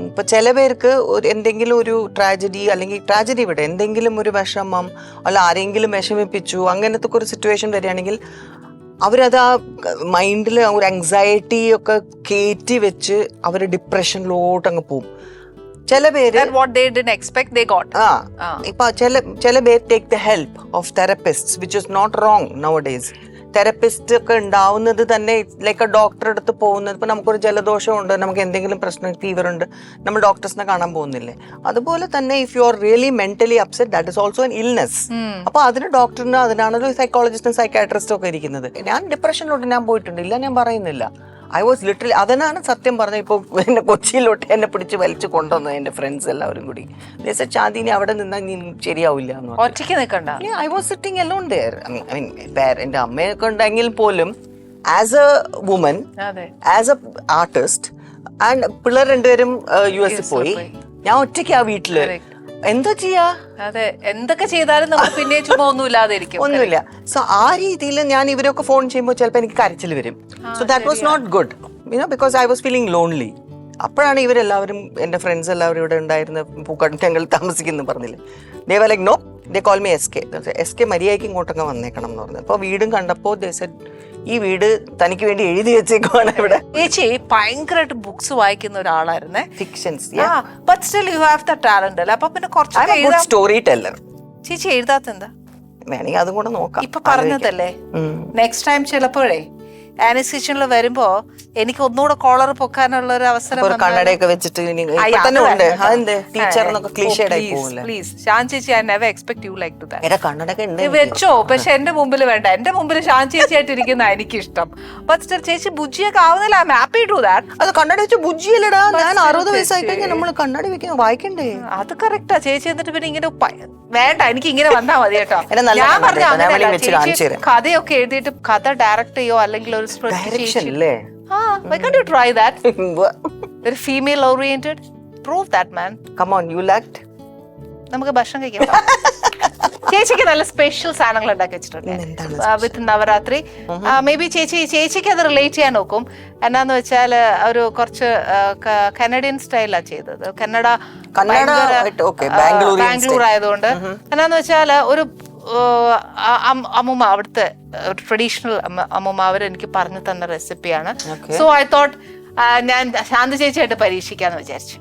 ഇപ്പൊ ചില പേർക്ക് എന്തെങ്കിലും ഒരു ട്രാജഡി അല്ലെങ്കിൽ ട്രാജഡി ഇവിടെ എന്തെങ്കിലും ഒരു വിഷമം അല്ല ആരെങ്കിലും വിഷമിപ്പിച്ചു അങ്ങനത്തെ ഒരു സിറ്റുവേഷൻ വരികയാണെങ്കിൽ അവരത് ആ മൈൻഡിൽ ഒരു ആങ്സൈറ്റി ഒക്കെ കയറ്റി വെച്ച് അവർ ഡിപ്രഷനിലോട്ട് അങ്ങ് പോകും. ചില പേര് ഇപ്പൊ ചില പേര് take the help of therapist, which is not wrong nowadays. Therapist ഒക്കെ ഉണ്ടാവുന്നത് തന്നെ ലൈക്ക് ഡോക്ടറെ അടുത്ത് പോകുന്നത്. ഇപ്പൊ നമുക്കൊരു ജലദോഷം ഉണ്ട്, നമുക്ക് എന്തെങ്കിലും പ്രശ്നം ഫീവർ ഉണ്ട്, നമ്മൾ ഡോക്ടേഴ്സിനെ കാണാൻ പോകുന്നില്ലേ? അതുപോലെ തന്നെ if you are really mentally upset, that is also an illness. അപ്പൊ അതിന് ഡോക്ടറിന് അതിനാണല്ലോ സൈക്കോളജിസ്റ്റും സൈക്കാട്രിസ്റ്റും ഒക്കെ ഇരിക്കുന്നത്. ഞാൻ ഡിപ്രഷനിലോട്ട് ഞാൻ പോയിട്ടുണ്ട്, ഇല്ല ഞാൻ പറയുന്നില്ല. ഐ വാസ് ലിറ്ററലി, അതിനാണ് സത്യം പറഞ്ഞ ഇപ്പൊ എന്നെ കൊച്ചിയിലോട്ട് എന്നെ പിടിച്ച് വലിച്ചു കൊണ്ടുവന്നത് എന്റെ ഫ്രണ്ട്സ് എല്ലാവരും കൂടി. ചാന്ദിനി അവിടെ നിന്നാൽ നീ ശരിയാവില്ല എന്ന് പറഞ്ഞു. I was sitting alone there. I mean എന്റെ അമ്മയൊക്കെ ഉണ്ടെങ്കിൽ പോലും as a woman, as a artist, and പിള്ളേർ രണ്ടുപേരും US പോയി, ഞാൻ ഒറ്റയ്ക്ക് ആ വീട്ടില് എന്താ ചെയ്യാ? അതെ, എന്തൊക്കെ ചെയ്താലും നമുക്ക് പിന്നെ ചുമ്മാ ഒന്നുമില്ല. സോ ആ രീതിയിൽ ഞാൻ ഇവരൊക്കെ ഫോൺ ചെയ്യുമ്പോൾ ചിലപ്പോൾ എനിക്ക് കരച്ചിൽ വരും. So that was not good, because I was feeling lonely. അപ്പോഴാണ് ഇവരെല്ലാവരും എൻ്റെ ഫ്രണ്ട്സ് എല്ലാവരും ഇവിടെ ഉണ്ടായിരുന്ന പൂക്കാട് ഞങ്ങൾ താമസിക്കുന്നു പറഞ്ഞില്ലേ. They were like no, they call me SK മര്യാദയ്ക്ക് ഇങ്ങോട്ടൊക്കെ വന്നേക്കണം എന്ന് പറഞ്ഞു. അപ്പോൾ വീടും കണ്ടപ്പോൾ ദേ സെഡ് ഈ വീട് തനിക്ക് വേണ്ടി എഴുതി വെച്ചേക്കുവാണ് ഇവിടെ. ചേച്ചി ഭയങ്കരമായിട്ട് ബുക്സ് വായിക്കുന്ന ഒരാളായിരുന്നേ, fictions. But still you have the talent അല്ലേ? അപ്പൊ പിന്നെ കുറച്ച് സ്റ്റോറി ടെല്ലർ. ചേച്ചി എഴുതാത്ത എന്താ? വേണമെങ്കിൽ അതും കൂടെ നോക്കാം. ഇപ്പൊ പറഞ്ഞതല്ലേ, നെക്സ്റ്റ് ടൈം ചിലപ്പോഴേ ആനീസ് കിച്ചണിൽ വരുമ്പോ എനിക്ക് ഒന്നുകൂടെ കോളർ പൊക്കാനുള്ള ഒരു അവസരം ഒരു കണ്ണടയൊക്കെ വെച്ചിട്ട് പ്ലീസ് ഷാൻ ചേച്ചി I never expect you like to that. കണ്ണടയൊക്കെ ഉണ്ട് വെച്ചോ, പക്ഷെ എന്റെ മുമ്പിൽ വേണ്ട. എന്റെ മുമ്പിൽ ഷാൻ ചേച്ചി ആയിട്ട് ഇരിക്കുന്ന എനിക്ക് ഇഷ്ടം. ബട്ട് സ്റ്റിൽ ചേച്ചി ബുജ്ജിയൊക്കെ ആവുന്നില്ല. I am happy to that. അത് കണ്ണട വെച്ച് ബുജ്ജിയല്ലടാ. ഞാൻ 60 വയസ്സായി കഴിഞ്ഞാൽ നമ്മള് കണ്ണട വെക്കാൻ വായിക്കണ്ടേ? അത് കറക്റ്റാ ചേച്ചി. എന്നിട്ട് പിന്നെ ഇങ്ങനെ വേണ്ട, എനിക്ക് ഇങ്ങനെ വന്നാ മതി കേട്ടോ. നല്ല ഞാൻ പറഞ്ഞ കണ്ണട വെച്ച് കാണിച്ചു തരാം. കഥയൊക്കെ എഴുതിയിട്ട് കഥ ഡയറക്ട് ചെയ്യോ അല്ലെങ്കിൽ ഒരു Direction അല്ലേ? why can't you try that? Very female oriented. Prove that, man. Come on, you lacked. നമുക്ക് ഭക്ഷണം കഴിക്കാം. ചേച്ചിക്ക് നല്ല സ്പെഷ്യൽ സാധനങ്ങൾ ഉണ്ടാക്കി വെച്ചിട്ടുണ്ട് വിത്ത് നവരാത്രി. മേ ബി ചേച്ചിക്ക് അത് റിലേറ്റ് ചെയ്യാൻ നോക്കും. എന്നാന്ന് വെച്ചാൽ ഒരു കുറച്ച് കനഡിയൻ സ്റ്റൈലാ ചെയ്തത്. ബാംഗ്ലൂർ ആയതുകൊണ്ട് എന്നാന്ന് വെച്ചാൽ ഒരു അമ്മുമ്മ, അവിടുത്തെ ട്രഡീഷണൽ അമ്മുമ്മ അവരെനിക്ക് പറഞ്ഞു തന്ന റെസിപ്പിയാണ്. സോ ഐ തോട്ട് ഞാൻ ശാന്ത ചേച്ചിയായിട്ട് പരീക്ഷിക്കാന്ന് വിചാരിച്ചു.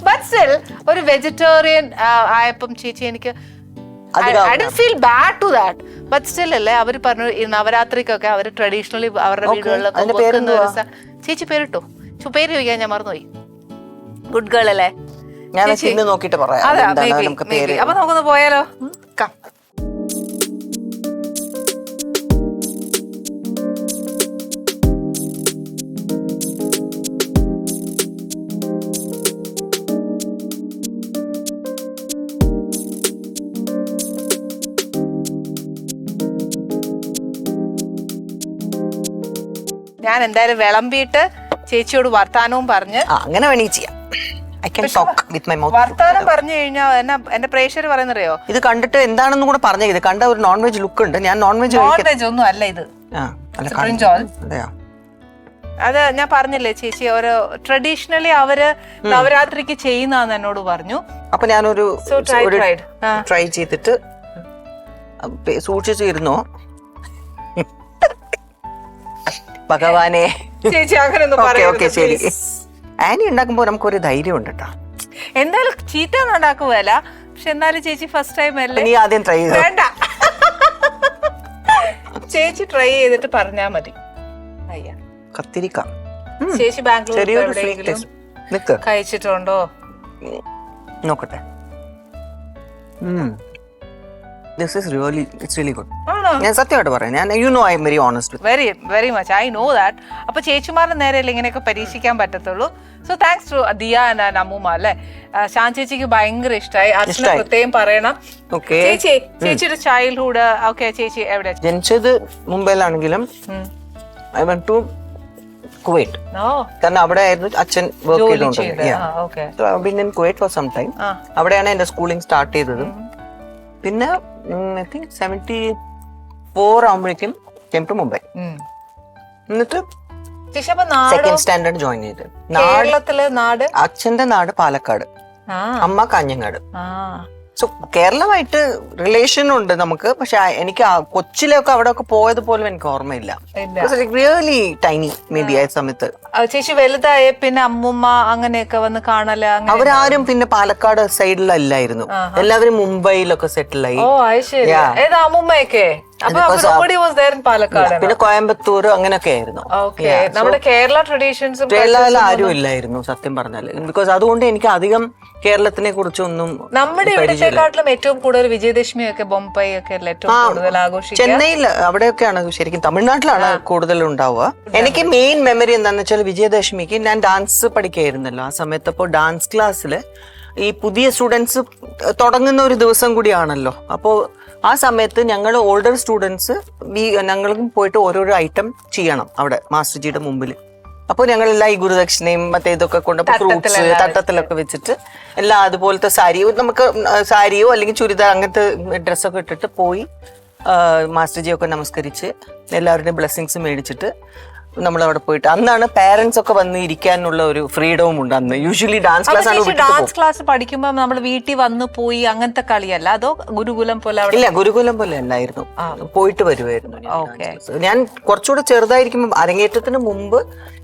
ബട്ട് സ്റ്റിൽ ഒരു വെജിറ്റേറിയൻ ആയപ്പം ചേച്ചി എനിക്ക് I didn't feel bad to that. But still അല്ലേ അവര് പറഞ്ഞു ഈ നവരാത്രിക്കൊക്കെ അവര് ട്രഡീഷണലി അവരുടെ വീടുകളിലൊക്കെ വെക്കുന്ന ഒരു ചേച്ചി പേരിട്ടോ. പേര് ചോദിക്കാൻ ഞാൻ മറന്നുപോയി. ഗുഡ് ഗേൾ അല്ലേ? നോക്കിട്ട് പറയാം. അപ്പൊ നമുക്കൊന്ന് പോയാലോ? ഞാൻ എന്തായാലും വിളമ്പിയിട്ട് ചേച്ചിയോട് വർത്താനവും പറഞ്ഞ് അങ്ങനെ വേണേ ചെയ്യാം. വർത്താനം പറഞ്ഞു കഴിഞ്ഞാൽ എന്റെ പ്രേക്ഷകർ പറയുന്നറിയോ, ഇത് കണ്ടിട്ട് എന്താണെന്നും കൂടെ പറഞ്ഞു. ഇത് കണ്ട ഒരു നോൺ വെജ് ലുക്ക് ഉണ്ട്. ഞാൻ നോൺ വെജ് ഒന്നും അല്ല ഇത്. അത് ഞാൻ പറഞ്ഞില്ലേ ചേച്ചി, ഓരോ ട്രഡീഷണലി അവര് നവരാത്രിക്ക് ചെയ്യുന്നതെന്ന് എന്നോട് പറഞ്ഞു. അപ്പൊ ഞാനൊരു ട്രൈ ചെയ്തിട്ട് സൂക്ഷിച്ചിരുന്നോ ഭഗവാനെ. ചേച്ചി അങ്ങനെ ശരി. ആനി ഉണ്ടാക്കുമ്പോ നമുക്കൊരു ധൈര്യം ഉണ്ട് കേട്ടോ. എന്തായാലും ചീത്ത ഒന്നും ഉണ്ടാക്കുവല്ല. പക്ഷെ എന്നാലും ചേച്ചി ഫസ്റ്റ് ടൈം അല്ലേ. നീ ആദ്യം ട്രൈ ചെയ്തു. വേണ്ട, ചേച്ചി ട്രൈ ചെയ്തിട്ട് പറഞ്ഞാ മതി. കത്തിരിക്ക ചേച്ചി ബാംഗ്ലൂർ കഴിച്ചിട്ടുണ്ടോ നോക്കട്ടെ. This is really, it's really good. ഞാൻ സത്യമായിട്ട് പറയാം. ഞാൻ I am very honest with. Very much. I know that. അപ്പൊ ചേച്ചിമാരുടെ നേരെയല്ലേ ഇങ്ങനെയൊക്കെ പരീക്ഷിക്കാൻ പറ്റത്തുള്ളൂ. So thanks to Diya and അമ്മൂമ്മ അല്ലേ. ഷാൻ ചേച്ചിക്ക് ഭയങ്കര ഇഷ്ടമായി. അച്ഛനെ പ്രത്യേകം പറയണം. ചേച്ചിയുടെ ചൈൽഡ്ഹുഡ് ഓക്കെ. ചേച്ചി എവിടെ ജനിച്ചത് മുംബൈയിലാണെങ്കിലും I went to Kuwait. കാരണം അവിടെ ആയിരുന്നു അച്ഛൻ വർക്ക് ചെയ്തോണ്ട്. I've been in Kuwait for some time. അവിടെയാണ് എന്റെ സ്കൂളിംഗ് സ്റ്റാർട്ട് ചെയ്തത്. പിന്നെ I think 74 ആവുമ്പോഴേക്കും came to Mumbai. എന്നിട്ട് സെക്കൻഡ് സ്റ്റാൻഡേർഡ് ജോയിൻ ചെയ്ത്. കേരളത്തിലെ നാട് അച്ഛന്റെ നാട് പാലക്കാട്, അമ്മ കാഞ്ഞങ്ങാട്. സോ കേരളമായിട്ട് റിലേഷൻ ഉണ്ട് നമുക്ക്. പക്ഷെ എനിക്ക് കൊച്ചിലൊക്കെ അവിടെ ഒക്കെ പോയത് പോലും എനിക്ക് ഓർമ്മയില്ല. റിയലി ടൈനി മേ ബി ആ സമയത്ത്. ചേച്ചി വലുതായ പിന്നെ അമ്മുമ്മ അങ്ങനെയൊക്കെ വന്ന് കാണല. അവരാരും പിന്നെ പാലക്കാട് സൈഡിലല്ലായിരുന്നു. എല്ലാവരും മുംബൈയിലൊക്കെ സെറ്റിൽ ആയി. അമ്മുമ്മയൊക്കെ പിന്നെ കോയമ്പത്തൂർ അങ്ങനെയൊക്കെ ആയിരുന്നു. നമ്മുടെ കേരള ട്രഡീഷൻസും കേരളയിൽ ആരും ഇല്ലായിരുന്നു സത്യം പറഞ്ഞാല്. ബിക്കോസ് അതുകൊണ്ട് എനിക്ക് അധികം കേരളത്തിനെ കുറിച്ചൊന്നും. നമ്മുടെ ഇവിടത്തെക്കാട്ടിലും ഏറ്റവും കൂടുതൽ വിജയദശമി ഒക്കെ ബൊംബൈ ഒക്കെ ഏറ്റവും കൂടുതൽ ആഘോഷിക്കുക ചെന്നൈയിൽ അവിടെയൊക്കെയാണ്. ശരിക്കും തമിഴ്നാട്ടിലാണ് കൂടുതൽ ഉണ്ടാവുക. എനിക്ക് മെയിൻ മെമ്മറി എന്താണെന്ന് വെച്ചാൽ വിജയദശമിക്ക് ഞാൻ ഡാൻസ് പഠിക്കായിരുന്നല്ലോ ആ സമയത്ത്. അപ്പോൾ ഡാൻസ് ക്ലാസ്സിൽ ഈ പുതിയ സ്റ്റുഡൻസ് തുടങ്ങുന്ന ഒരു ദിവസം കൂടിയാണല്ലോ. അപ്പോൾ ആ സമയത്ത് ഞങ്ങൾ ഓൾഡർ സ്റ്റുഡൻസ് ഞങ്ങളും പോയിട്ട് ഓരോരോ ഐറ്റം ചെയ്യണം അവിടെ മാസ്റ്റർജിയുടെ മുമ്പിൽ. അപ്പോൾ ഞങ്ങളെല്ലാം ഈ ഗുരുദക്ഷിണയും മറ്റേ ഇതൊക്കെ കൊണ്ട് ഫ്രൂട്ട്സ് തട്ടത്തിലൊക്കെ വെച്ചിട്ട് എല്ലാം അതുപോലത്തെ നമുക്ക് സാരിയോ അല്ലെങ്കിൽ ചുരിദാർ അങ്ങനത്തെ ഡ്രസ്സൊക്കെ ഇട്ടിട്ട് പോയി മാസ്റ്റർജിയൊക്കെ നമസ്കരിച്ച് എല്ലാവരുടെയും ബ്ലെസ്സിങ്സ് മേടിച്ചിട്ട് നമ്മൾ അവിടെ പോയിട്ട് അന്നാണ് പാരന്റ്സ് ഒക്കെ വന്ന് ഇരിക്കാനുള്ള ഒരു ഫ്രീഡവും ഉണ്ട് അന്ന്. യൂഷ്വലി ഡാൻസ് ക്ലാസ് ആണ്. ഡാൻസ് ക്ലാസ് പഠിക്കുമ്പോൾ നമ്മൾ വീട്ടിൽ വന്ന് പോയി അങ്ങനത്തെ കളിയല്ല, അതോ ഗുരുകുലം പോലെ? ഇല്ല, ഗുരുകുലം പോലെ അല്ലായിരുന്നു, പോയിട്ട് വരുമായിരുന്നു. ഞാൻ കുറച്ചുകൂടെ ചെറുതായിരിക്കുമ്പോൾ അരങ്ങേറ്റത്തിന് മുമ്പ്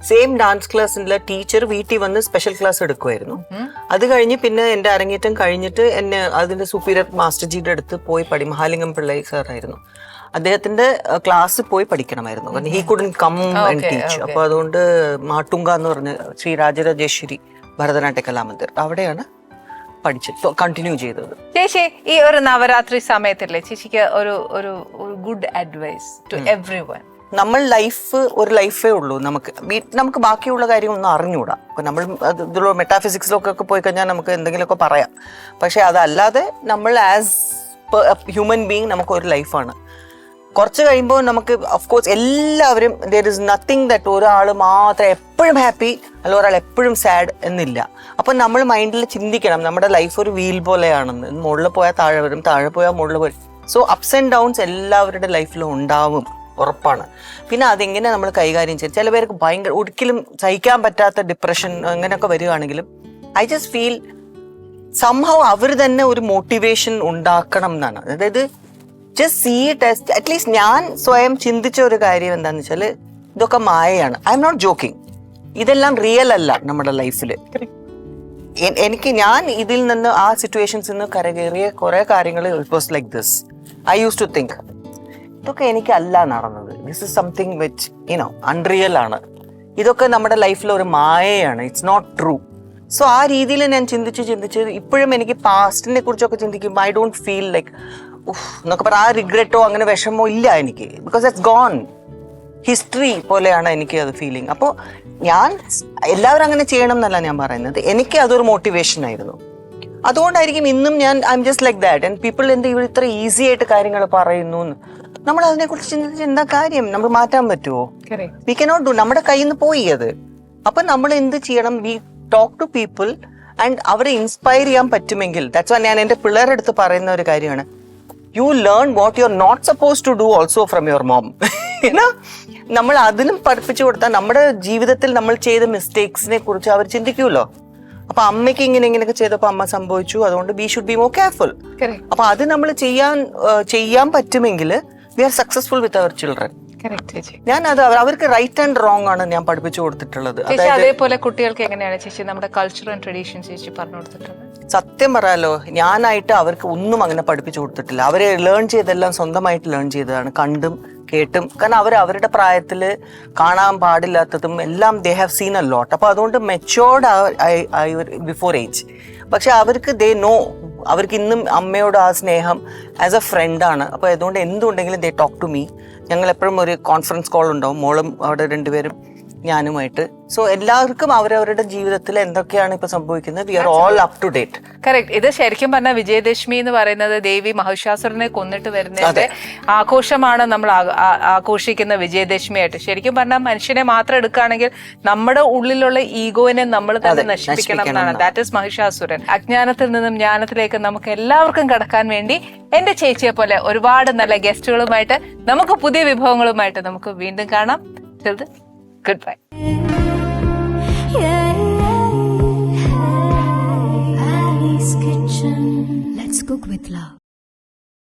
സെയിം ഡാൻസ് ക്ലാസ്സിലെ ടീച്ചർ വീട്ടിൽ വന്ന് സ്പെഷ്യൽ ക്ലാസ് എടുക്കുമായിരുന്നു. അത് കഴിഞ്ഞ് പിന്നെ എന്റെ അരങ്ങേറ്റം കഴിഞ്ഞിട്ട് എന്നെ അതിന്റെ സുപ്പീരിയർ മാസ്റ്റർ ജിയുടെ അടുത്ത് പോയി മഹാലിംഗം പിള്ളൈ സാറായിരുന്നു, അദ്ദേഹത്തിന്റെ ക്ലാസ് പോയി പഠിക്കണമായിരുന്നു. കാരണം he couldn't come and teach. അപ്പൊ അതുകൊണ്ട് മാട്ടുങ്ക എന്ന് പറഞ്ഞ ശ്രീ രാജരാജേശ്വരി ഭരതനാട്യ കലാമന്ദിർ, അവിടെയാണ് പഠിച്ചത്, കണ്ടിന്യൂ ചെയ്തത്. ചേച്ചി ഈ ഒരു നവരാത്രി സമയത്തല്ലേ ചേച്ചിക്ക് ഒരു ഒരു good advice to everyone? നമ്മൾ ഒരു ലൈഫേ ഉള്ളൂ, നമുക്ക് ബാക്കിയുള്ള കാര്യങ്ങളൊന്നും അറിഞ്ഞുകൂടാ. അപ്പൊ നമ്മൾ ഇതിലോ മെറ്റാഫിസിക്സിലൊക്കെ പോയി കഴിഞ്ഞാൽ നമുക്ക് എന്തെങ്കിലുമൊക്കെ പറയാം. പക്ഷെ അതല്ലാതെ നമ്മൾ ആസ് ഹ്യൂമൻ ബീങ് നമുക്ക് ഒരു ലൈഫാണ്. കുറച്ച് കഴിയുമ്പോൾ നമുക്ക് ഓഫ്കോഴ്സ് എല്ലാവരും ദർ ഇസ് നത്തിങ് ദറ്റ് ഒരാൾ മാത്രം എപ്പോഴും ഹാപ്പി അല്ല ഒരാൾ എപ്പോഴും സാഡ് എന്നില്ല. അപ്പം നമ്മൾ മൈൻഡിൽ ചിന്തിക്കണം നമ്മുടെ ലൈഫ് ഒരു വീൽ പോലെയാണെന്ന്. മുകളിൽ പോയാൽ താഴെ വരും, താഴെ പോയാൽ മുകളിൽ വരും. സോ അപ്സ് ആൻഡ് ഡൗൺസ് എല്ലാവരുടെ ലൈഫിലും ഉണ്ടാവും, ഉറപ്പാണ്. പിന്നെ അതെങ്ങനെ നമ്മൾ കൈകാര്യം ചെയ്യും. ചില പേർക്ക് ഭയങ്കര ഒരിക്കലും സഹിക്കാൻ പറ്റാത്ത ഡിപ്രഷൻ അങ്ങനെയൊക്കെ വരികയാണെങ്കിലും ഐ ജസ്റ്റ് ഫീൽ സംഭവം അവർ തന്നെ ഒരു മോട്ടിവേഷൻ ഉണ്ടാക്കണം എന്നാണ്. അതായത് just see it as, at least ഞാൻ സ്വയം ചിന്തിച്ച ഒരു കാര്യം എന്താണെന്ന് വെച്ചാൽ ഇതൊക്കെ മായയാണ്. I'm not joking. ഇതെല്ലാം റിയൽ അല്ല നമ്മുടെ ലൈഫിൽ. ഞാൻ ഇതിൽ നിന്ന് ആ സിറ്റുവേഷൻസിൽ നിന്ന് കരകയറിയ കുറെ കാര്യങ്ങൾ it was like this. I use to think ഇതൊക്കെ എനിക്കല്ല നടന്നത്, this is something which you know unreal ആണ്, ഇതൊക്കെ നമ്മുടെ ലൈഫിൽ ഒരു മായയാണ്, ഇറ്റ്സ് നോട്ട് ട്രൂ. സോ ആ രീതിയിൽ ഞാൻ ചിന്തിച്ച് ഇപ്പോഴും എനിക്ക് പാസ്റ്റിനെ കുറിച്ചൊക്കെ ചിന്തിക്കുമ്പോൾ ഐ ഡോണ്ട് ഫീൽ ലൈക്ക് എന്നൊക്കെ പറഞ്ഞാൽ ആ റിഗ്രറ്റോ അങ്ങനെ വിഷമോ ഇല്ല എനിക്ക്. ബിക്കോസ് ഇറ്റ്സ് ഗോൺ, ഹിസ്റ്ററി പോലെയാണ് എനിക്ക് അത് ഫീലിംഗ്. അപ്പോൾ ഞാൻ എല്ലാവരും അങ്ങനെ ചെയ്യണം എന്നല്ല ഞാൻ പറയുന്നത്, എനിക്ക് അതൊരു മോട്ടിവേഷൻ ആയിരുന്നു. അതുകൊണ്ടായിരിക്കും ഇന്നും I am just like that. And people ഇവിടെ ഇത്ര ഈസി ആയിട്ട് കാര്യങ്ങൾ പറയുന്നു. നമ്മൾ അതിനെക്കുറിച്ച് ചിന്തിച്ച് എന്താ കാര്യം? നമുക്ക് മാറ്റാൻ പറ്റുമോ? We cannot do. നമ്മുടെ കയ്യിൽ നിന്ന് പോയി അത്. അപ്പൊ നമ്മൾ എന്ത് ചെയ്യണം? We talk to people and അവരെ ഇൻസ്പയർ ചെയ്യാൻ പറ്റുമെങ്കിൽ, ദാറ്റ്സ് വൈ ഞാൻ എൻ്റെ പിള്ളേരുടെ അടുത്ത് പറയുന്ന ഒരു കാര്യമാണ്, you learn what you are not suppose to do also from your mom. നമ്മൾ അതിനും പഠിപ്പിച്ചു കൊടുത്താൽ നമ്മുടെ ജീവിതത്തിൽ നമ്മൾ ചെയ്ത മിസ്റ്റേക്സിനെ കുറിച്ച് അവർ ചിന്തിക്കുമല്ലോ. അപ്പൊ അമ്മയ്ക്ക് ഇങ്ങനെയൊക്കെ ചെയ്തപ്പോൾ അമ്മ സംഭവിച്ചു, അതുകൊണ്ട് we should be more careful. അപ്പൊ അത് നമ്മൾ ചെയ്യാൻ പറ്റുമെങ്കിൽ we are successful with our children. ഞാൻ അത് അവർക്ക് റൈറ്റ് ആൻഡ് റോങ് ആണ് ഞാൻ പഠിപ്പിച്ചു കൊടുത്തിട്ടുള്ളത്. അതേപോലെ കുട്ടികൾക്ക് എങ്ങനെയാണ് ചേച്ചി നമ്മുടെ കൾച്ചർ ആൻഡ് ട്രഡീഷൻ ചേച്ചി പറഞ്ഞു കൊടുത്തിട്ടുള്ളത്? സത്യം പറയാലോ, ഞാനായിട്ട് അവർക്ക് ഒന്നും അങ്ങനെ പഠിപ്പിച്ചു കൊടുത്തിട്ടില്ല. അവരെ ലേൺ ചെയ്തെല്ലാം സ്വന്തമായിട്ട് ലേൺ ചെയ്തതാണ്, കണ്ടും കേട്ടും. കാരണം അവരുടെ പ്രായത്തിൽ കാണാൻ പാടില്ലാത്തതും എല്ലാം they have seen a lot. അപ്പൊ അതുകൊണ്ട് മെച്ചുവേർഡ് ബിഫോർ ഏജ്. പക്ഷെ അവർക്ക് ദേ നോ, അവർക്ക് ഇന്നും അമ്മയോട് ആ സ്നേഹം ആസ് എ ഫ്രണ്ടാണ്. അപ്പോൾ അതുകൊണ്ട് എന്തുണ്ടെങ്കിലും ദേ ടോക്ക് ടു മീ. ഞങ്ങൾ എപ്പോഴും ഒരു കോൺഫറൻസ് കോൾ ഉണ്ടാവും, മോളും അവിടെ രണ്ടുപേരും ഞാനുമായിട്ട്. സോ എല്ലാവർക്കും അവരവരുടെ ജീവിതത്തിൽ എന്തൊക്കെയാണ് ഇപ്പൊ സംഭവിക്കുന്നത്, we are all up to date. Correct. ഇത് ശരിക്കും പറഞ്ഞാൽ വിജയദശമി എന്ന് പറയുന്നത് ദേവി മഹിഷാസുരനെ കൊന്നിട്ട് വരുന്നതിന്റെ ആഘോഷമാണ് നമ്മൾ ആഘോഷിക്കുന്ന വിജയദശമിയായിട്ട്. ശരിക്കും പറഞ്ഞാൽ മനുഷ്യനെ മാത്രം എടുക്കുകയാണെങ്കിൽ നമ്മുടെ ഉള്ളിലുള്ള ഈഗോനെ നമ്മൾ തന്നെ നശിപ്പിക്കണം എന്നാണ്. That is Mahishasura. അജ്ഞാനത്തിൽ നിന്നും ജ്ഞാനത്തിലേക്ക് നമുക്ക് എല്ലാവർക്കും കടക്കാൻ വേണ്ടി എന്റെ ചേച്ചിയെ പോലെ ഒരുപാട് നല്ല ഗസ്റ്റുകളുമായിട്ട് നമുക്ക് പുതിയ വിഭവങ്ങളുമായിട്ട് നമുക്ക് വീണ്ടും കാണാം. Goodbye. Annie's Kitchen. Let's cook with love.